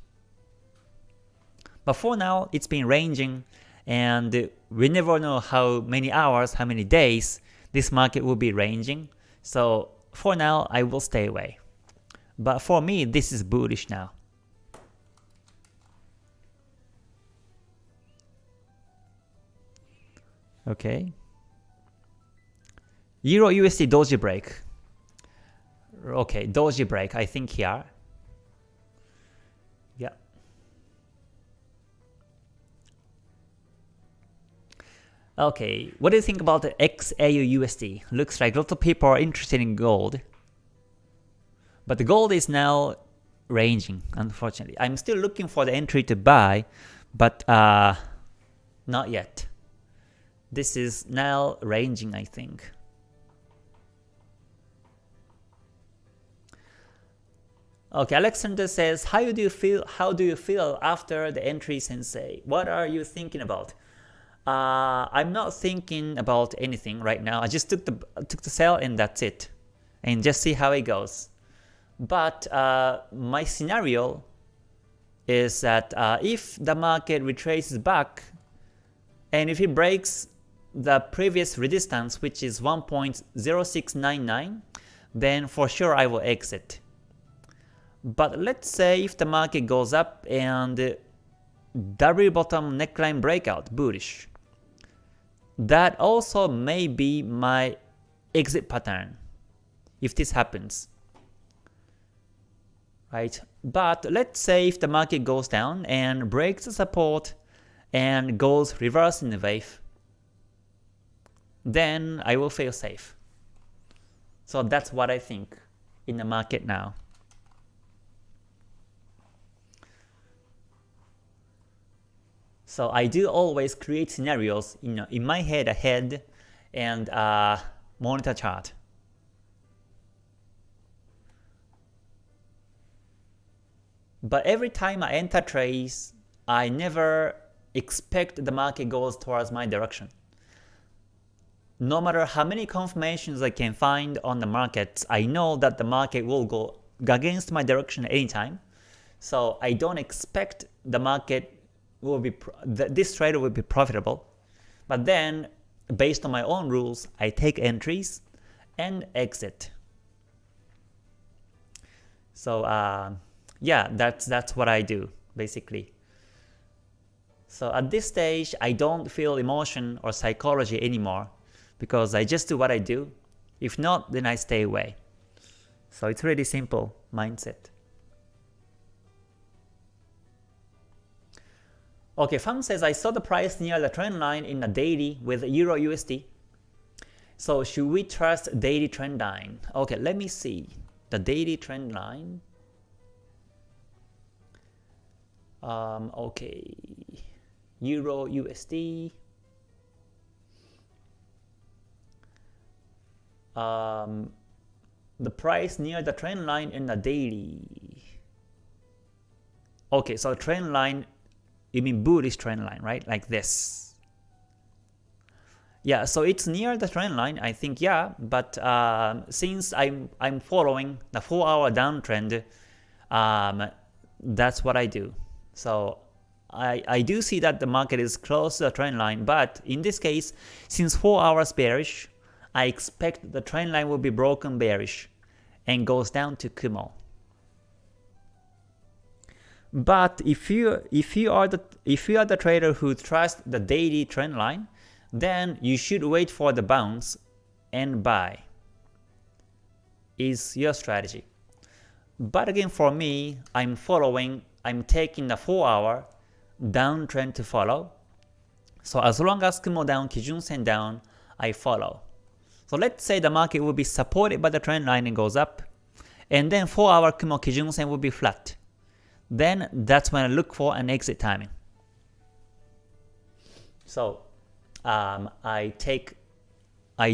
But for now, it's been ranging, and we never know how many hours, how many days this market will be ranging. So for now, I will stay away. But for me, this is bullish now. Okay. Euro USD doji break. Okay, doji break, I think here. Yeah. Okay, what do you think about the XAU USD? Looks like a lot of people are interested in gold. But the gold is now ranging, unfortunately. I'm still looking for the entry to buy, but not yet. This is now ranging, I think. Okay, Alexander says, how do you feel after the entry, Sensei? What are you thinking about? I'm not thinking about anything right now. I just took the sell and that's it, and just see how it goes. But my scenario is that if the market retraces back, and if it breaks the previous resistance, which is 1.0699, then for sure I will exit. But let's say if the market goes up and double bottom neckline breakout, bullish, that also may be my exit pattern if this happens, right? But let's say if the market goes down and breaks the support and goes reverse in the wave, then I will feel safe. So that's what I think in the market now. So I do always create scenarios in my head ahead and monitor chart. But every time I enter trades, I never expect the market goes towards my direction. No matter how many confirmations I can find on the markets, I know that the market will go against my direction anytime. So I don't expect the market will be this trade will be profitable. But then, based on my own rules, I take entries and exit. So yeah, that's what I do basically. So at this stage, I don't feel emotion or psychology anymore, because I just do what I do. If not, then I stay away. So it's really simple mindset. Okay, Fang says, I saw the price near the trend line in the daily with Euro USD. So should we trust daily trend line? Okay, let me see. The daily trend line. Okay, Euro USD. The price near the trend line in the daily. Okay, so trend line, you mean bullish trend line, right? Like this. Yeah, so it's near the trend line, I think, yeah. But since I'm following the 4-hour downtrend, that's what I do. So I do see that the market is close to the trend line, but in this case, since 4 hours bearish, I expect the trend line will be broken bearish and goes down to Kumo. But if you are the trader who trusts the daily trend line, then you should wait for the bounce and buy. Is your strategy. But again, for me, I'm taking the 4-hour downtrend to follow. So as long as Kumo down, Kijun Sen down, I follow. So let's say the market will be supported by the trend line and goes up, and then 4-hour Kumo Kijun Sen will be flat. Then that's when I look for an exit timing. So I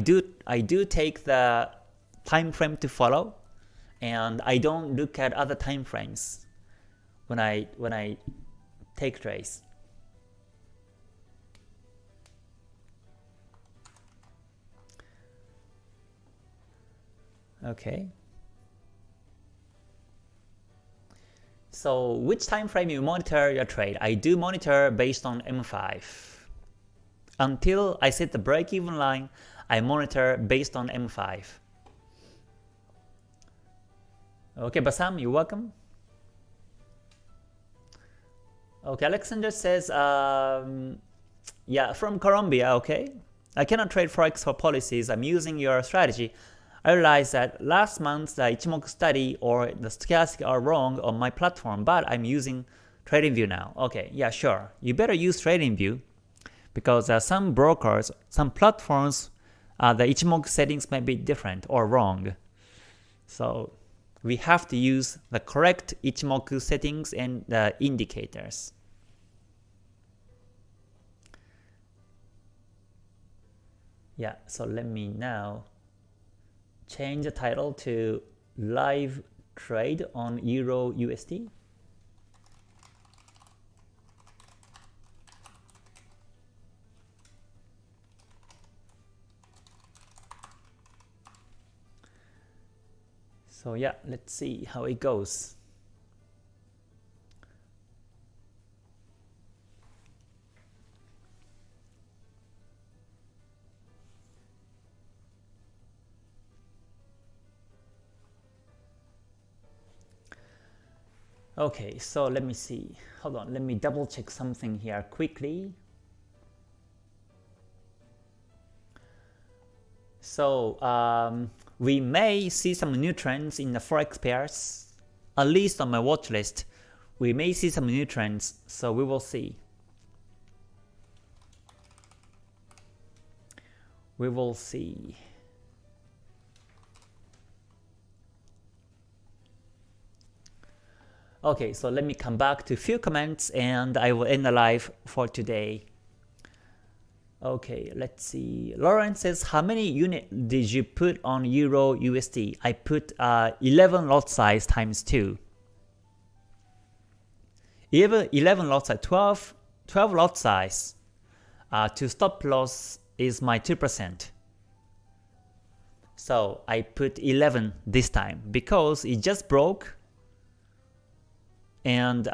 do take the time frame to follow, and I don't look at other time frames when I take trades. Okay. So which time frame you monitor your trade? I do monitor based on M5. Until I set the break-even line, I monitor based on M5. Okay, Basam, you're welcome. Okay, Alexander says, yeah, from Colombia, okay. I cannot trade Forex for policies. I'm using your strategy. I realized that last month the Ichimoku study or the stochastic are wrong on my platform, but I'm using TradingView now. Okay, yeah, sure. You better use TradingView because some brokers, some platforms, the Ichimoku settings may be different or wrong. So we have to use the correct Ichimoku settings and the indicators. Yeah, so let me now change the title to live trade on EURUSD. So yeah, let's see how it goes. Okay, so let me see. Hold on, let me double check something here quickly. So we may see some new trends in the Forex pairs. At least on my watch list, we may see some new trends, so we will see. We will see. Okay, so let me come back to a few comments and I will end the live for today. Okay, let's see. Lauren says, how many units did you put on EURUSD? I put 11 lot size times 2. 11 lot size, 12 lot size. To stop loss is my 2%. So I put 11 this time because it just broke. And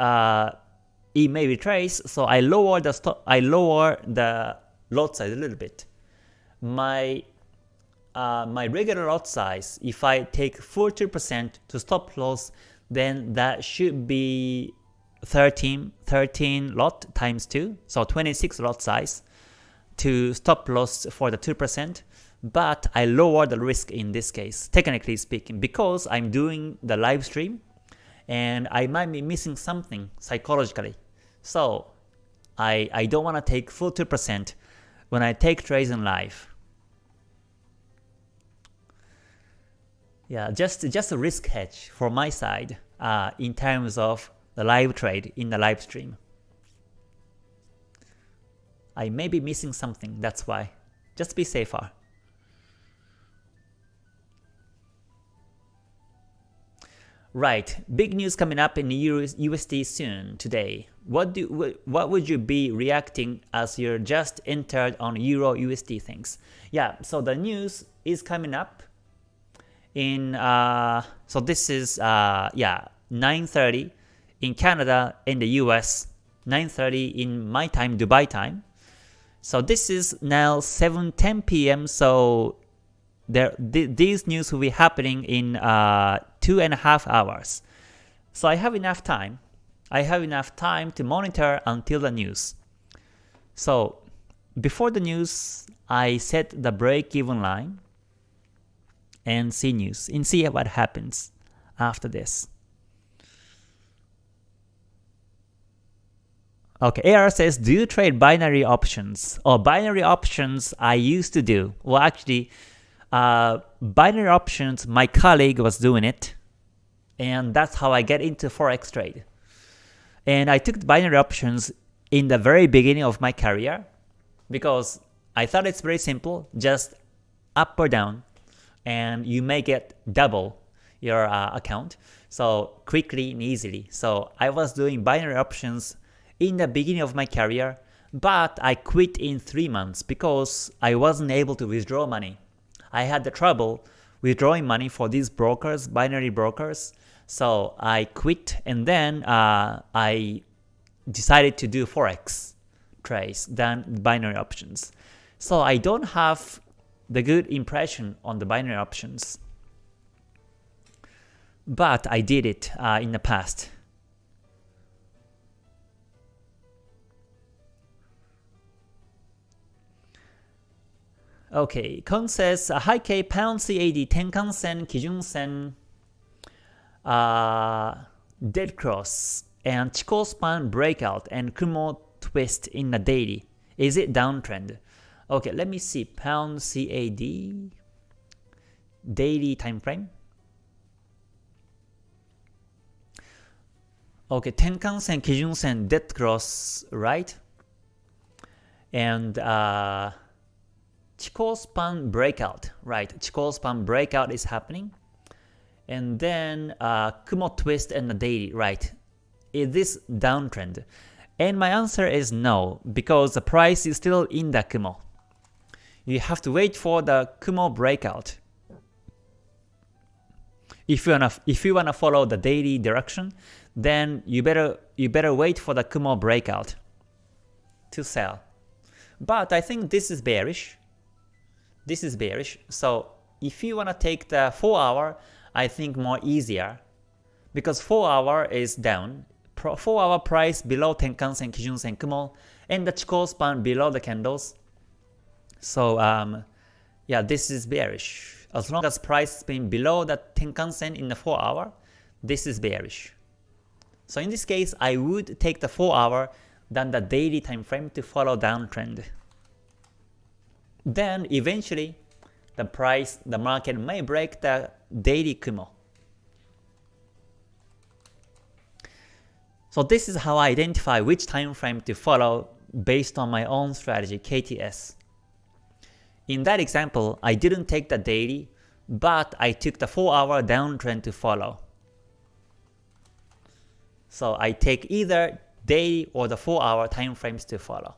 it may retrace, so I lower the lot size a little bit. My regular lot size, if I take 40% to stop loss, then that should be 13 lot times 2, so 26 lot size to stop loss for the 2%. But I lower the risk in this case, technically speaking, because I'm doing the live stream. And I might be missing something psychologically. So I don't want to take full 2% when I take trades in live. Yeah, just a risk hedge for my side in terms of the live trade in the live stream. I may be missing something, that's why. Just be safer. Right, big news coming up in EURUSD soon today. What would you be reacting as you're just entered on EURUSD things? Yeah, so the news is coming up in so this is 9:30 in Canada and the US, 9:30 in my time, Dubai time. So this is now 7:10 p.m. so these news will be happening in 2.5 hours. So I have enough time I have enough time to monitor until the news. So before the news, I set the break-even line and see news and see what happens after this. Okay, AR says, do you trade binary options? Or binary options I used to do. Well, actually, binary options, my colleague was doing it. And that's how I get into Forex trade. And I took the binary options in the very beginning of my career because I thought it's very simple, just up or down, and you may get double your account, so quickly and easily. So I was doing binary options in the beginning of my career, but I quit in 3 months because I wasn't able to withdraw money. I had the trouble withdrawing money for these brokers, binary brokers, so I quit, and then I decided to do Forex trades than binary options. So I don't have the good impression on the binary options, but I did it in the past. Okay, Kong says, Hi K, Pound CAD, Tenkan Sen, Kijun Sen, Dead Cross, and Chikou Span breakout, and Kumo twist in the daily. Is it downtrend? Okay, let me see. Pound CAD, daily time frame. Okay, Tenkan Sen, Kijun Sen, Dead Cross, right? And Chikou Span breakout, right? Chikou Span breakout is happening. And then Kumo twist and the daily, right? Is this downtrend? And my answer is no, because the price is still in the Kumo. You have to wait for the Kumo breakout. If you wanna follow the daily direction, then you better wait for the Kumo breakout to sell. But I think this is bearish. This is bearish. So if you wanna take the 4 hour, I think more easier, because 4 hour is down. 4 hour price below Tenkan Sen, Kijun Sen, Kumo, and the Chikou span below the candles. So yeah, this is bearish. As long as price has been below the Tenkan Sen in the 4 hour, this is bearish. So in this case, I would take the 4 hour than the daily time frame to follow downtrend. Then eventually, the market may break the daily Kumo. So this is how I identify which time frame to follow based on my own strategy, KTS. In that example, I didn't take the daily, but I took the 4 hour downtrend to follow. So I take either daily or the 4 hour time frames to follow.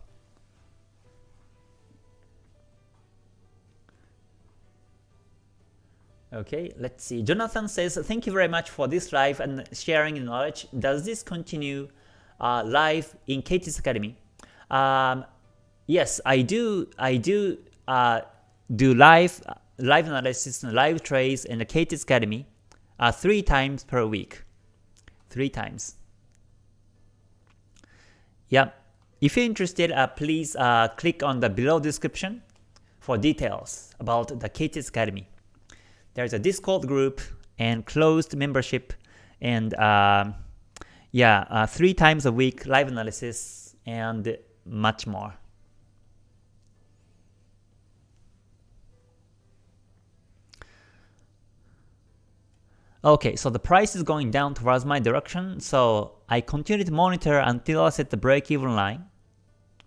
Okay, let's see. Jonathan says, thank you very much for this live and sharing the knowledge. Does this continue live in KTS Academy? Yes, I do do live analysis and live trades in the KTS Academy 3 times per week. 3 times. Yeah, if you're interested, please click on the below description for details about the KTS Academy. There's a Discord group and closed membership, and 3 times a week live analysis and much more. Okay, so the price is going down towards my direction, so I continue to monitor until I set the break-even line.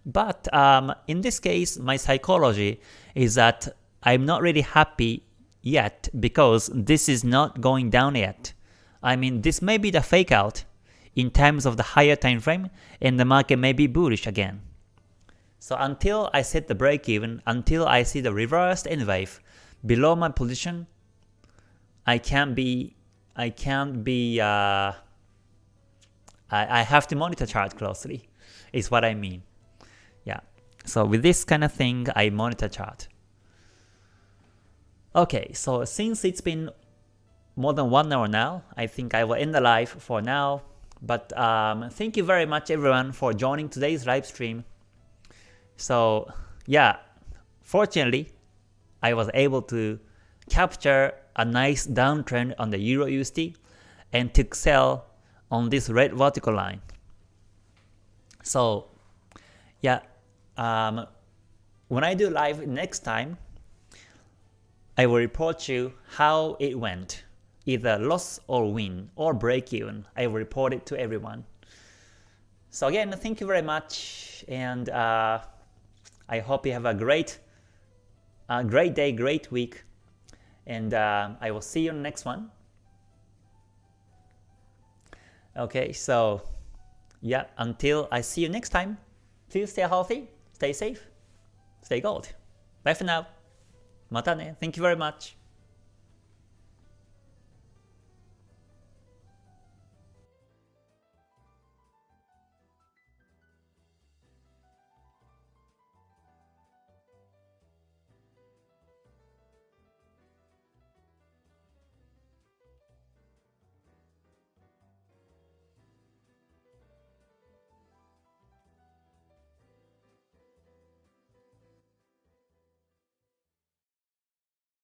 But in this case, my psychology is that I'm not really happy yet because this is not going down yet. I mean, this may be the fake out in terms of the higher time frame, and the market may be bullish again. So until I set the break even, until I see the reversed N wave below my position, I have to monitor chart closely, is what I mean. Yeah. So with this kind of thing, I monitor chart. Okay, so since it's been more than 1 hour now, I think I will end the live for now. But thank you very much everyone for joining today's live stream. So yeah, fortunately, I was able to capture a nice downtrend on the EURUSD and took sell on this red vertical line. So yeah, when I do live next time, I will report you how it went, either loss or win or break even. I will report it to everyone. So again, thank you very much, and I hope you have a great day, great week, and I will see you in the next one. Okay, so yeah, until I see you next time, please stay healthy, stay safe, stay gold. Bye for now. またね. Thank you very much.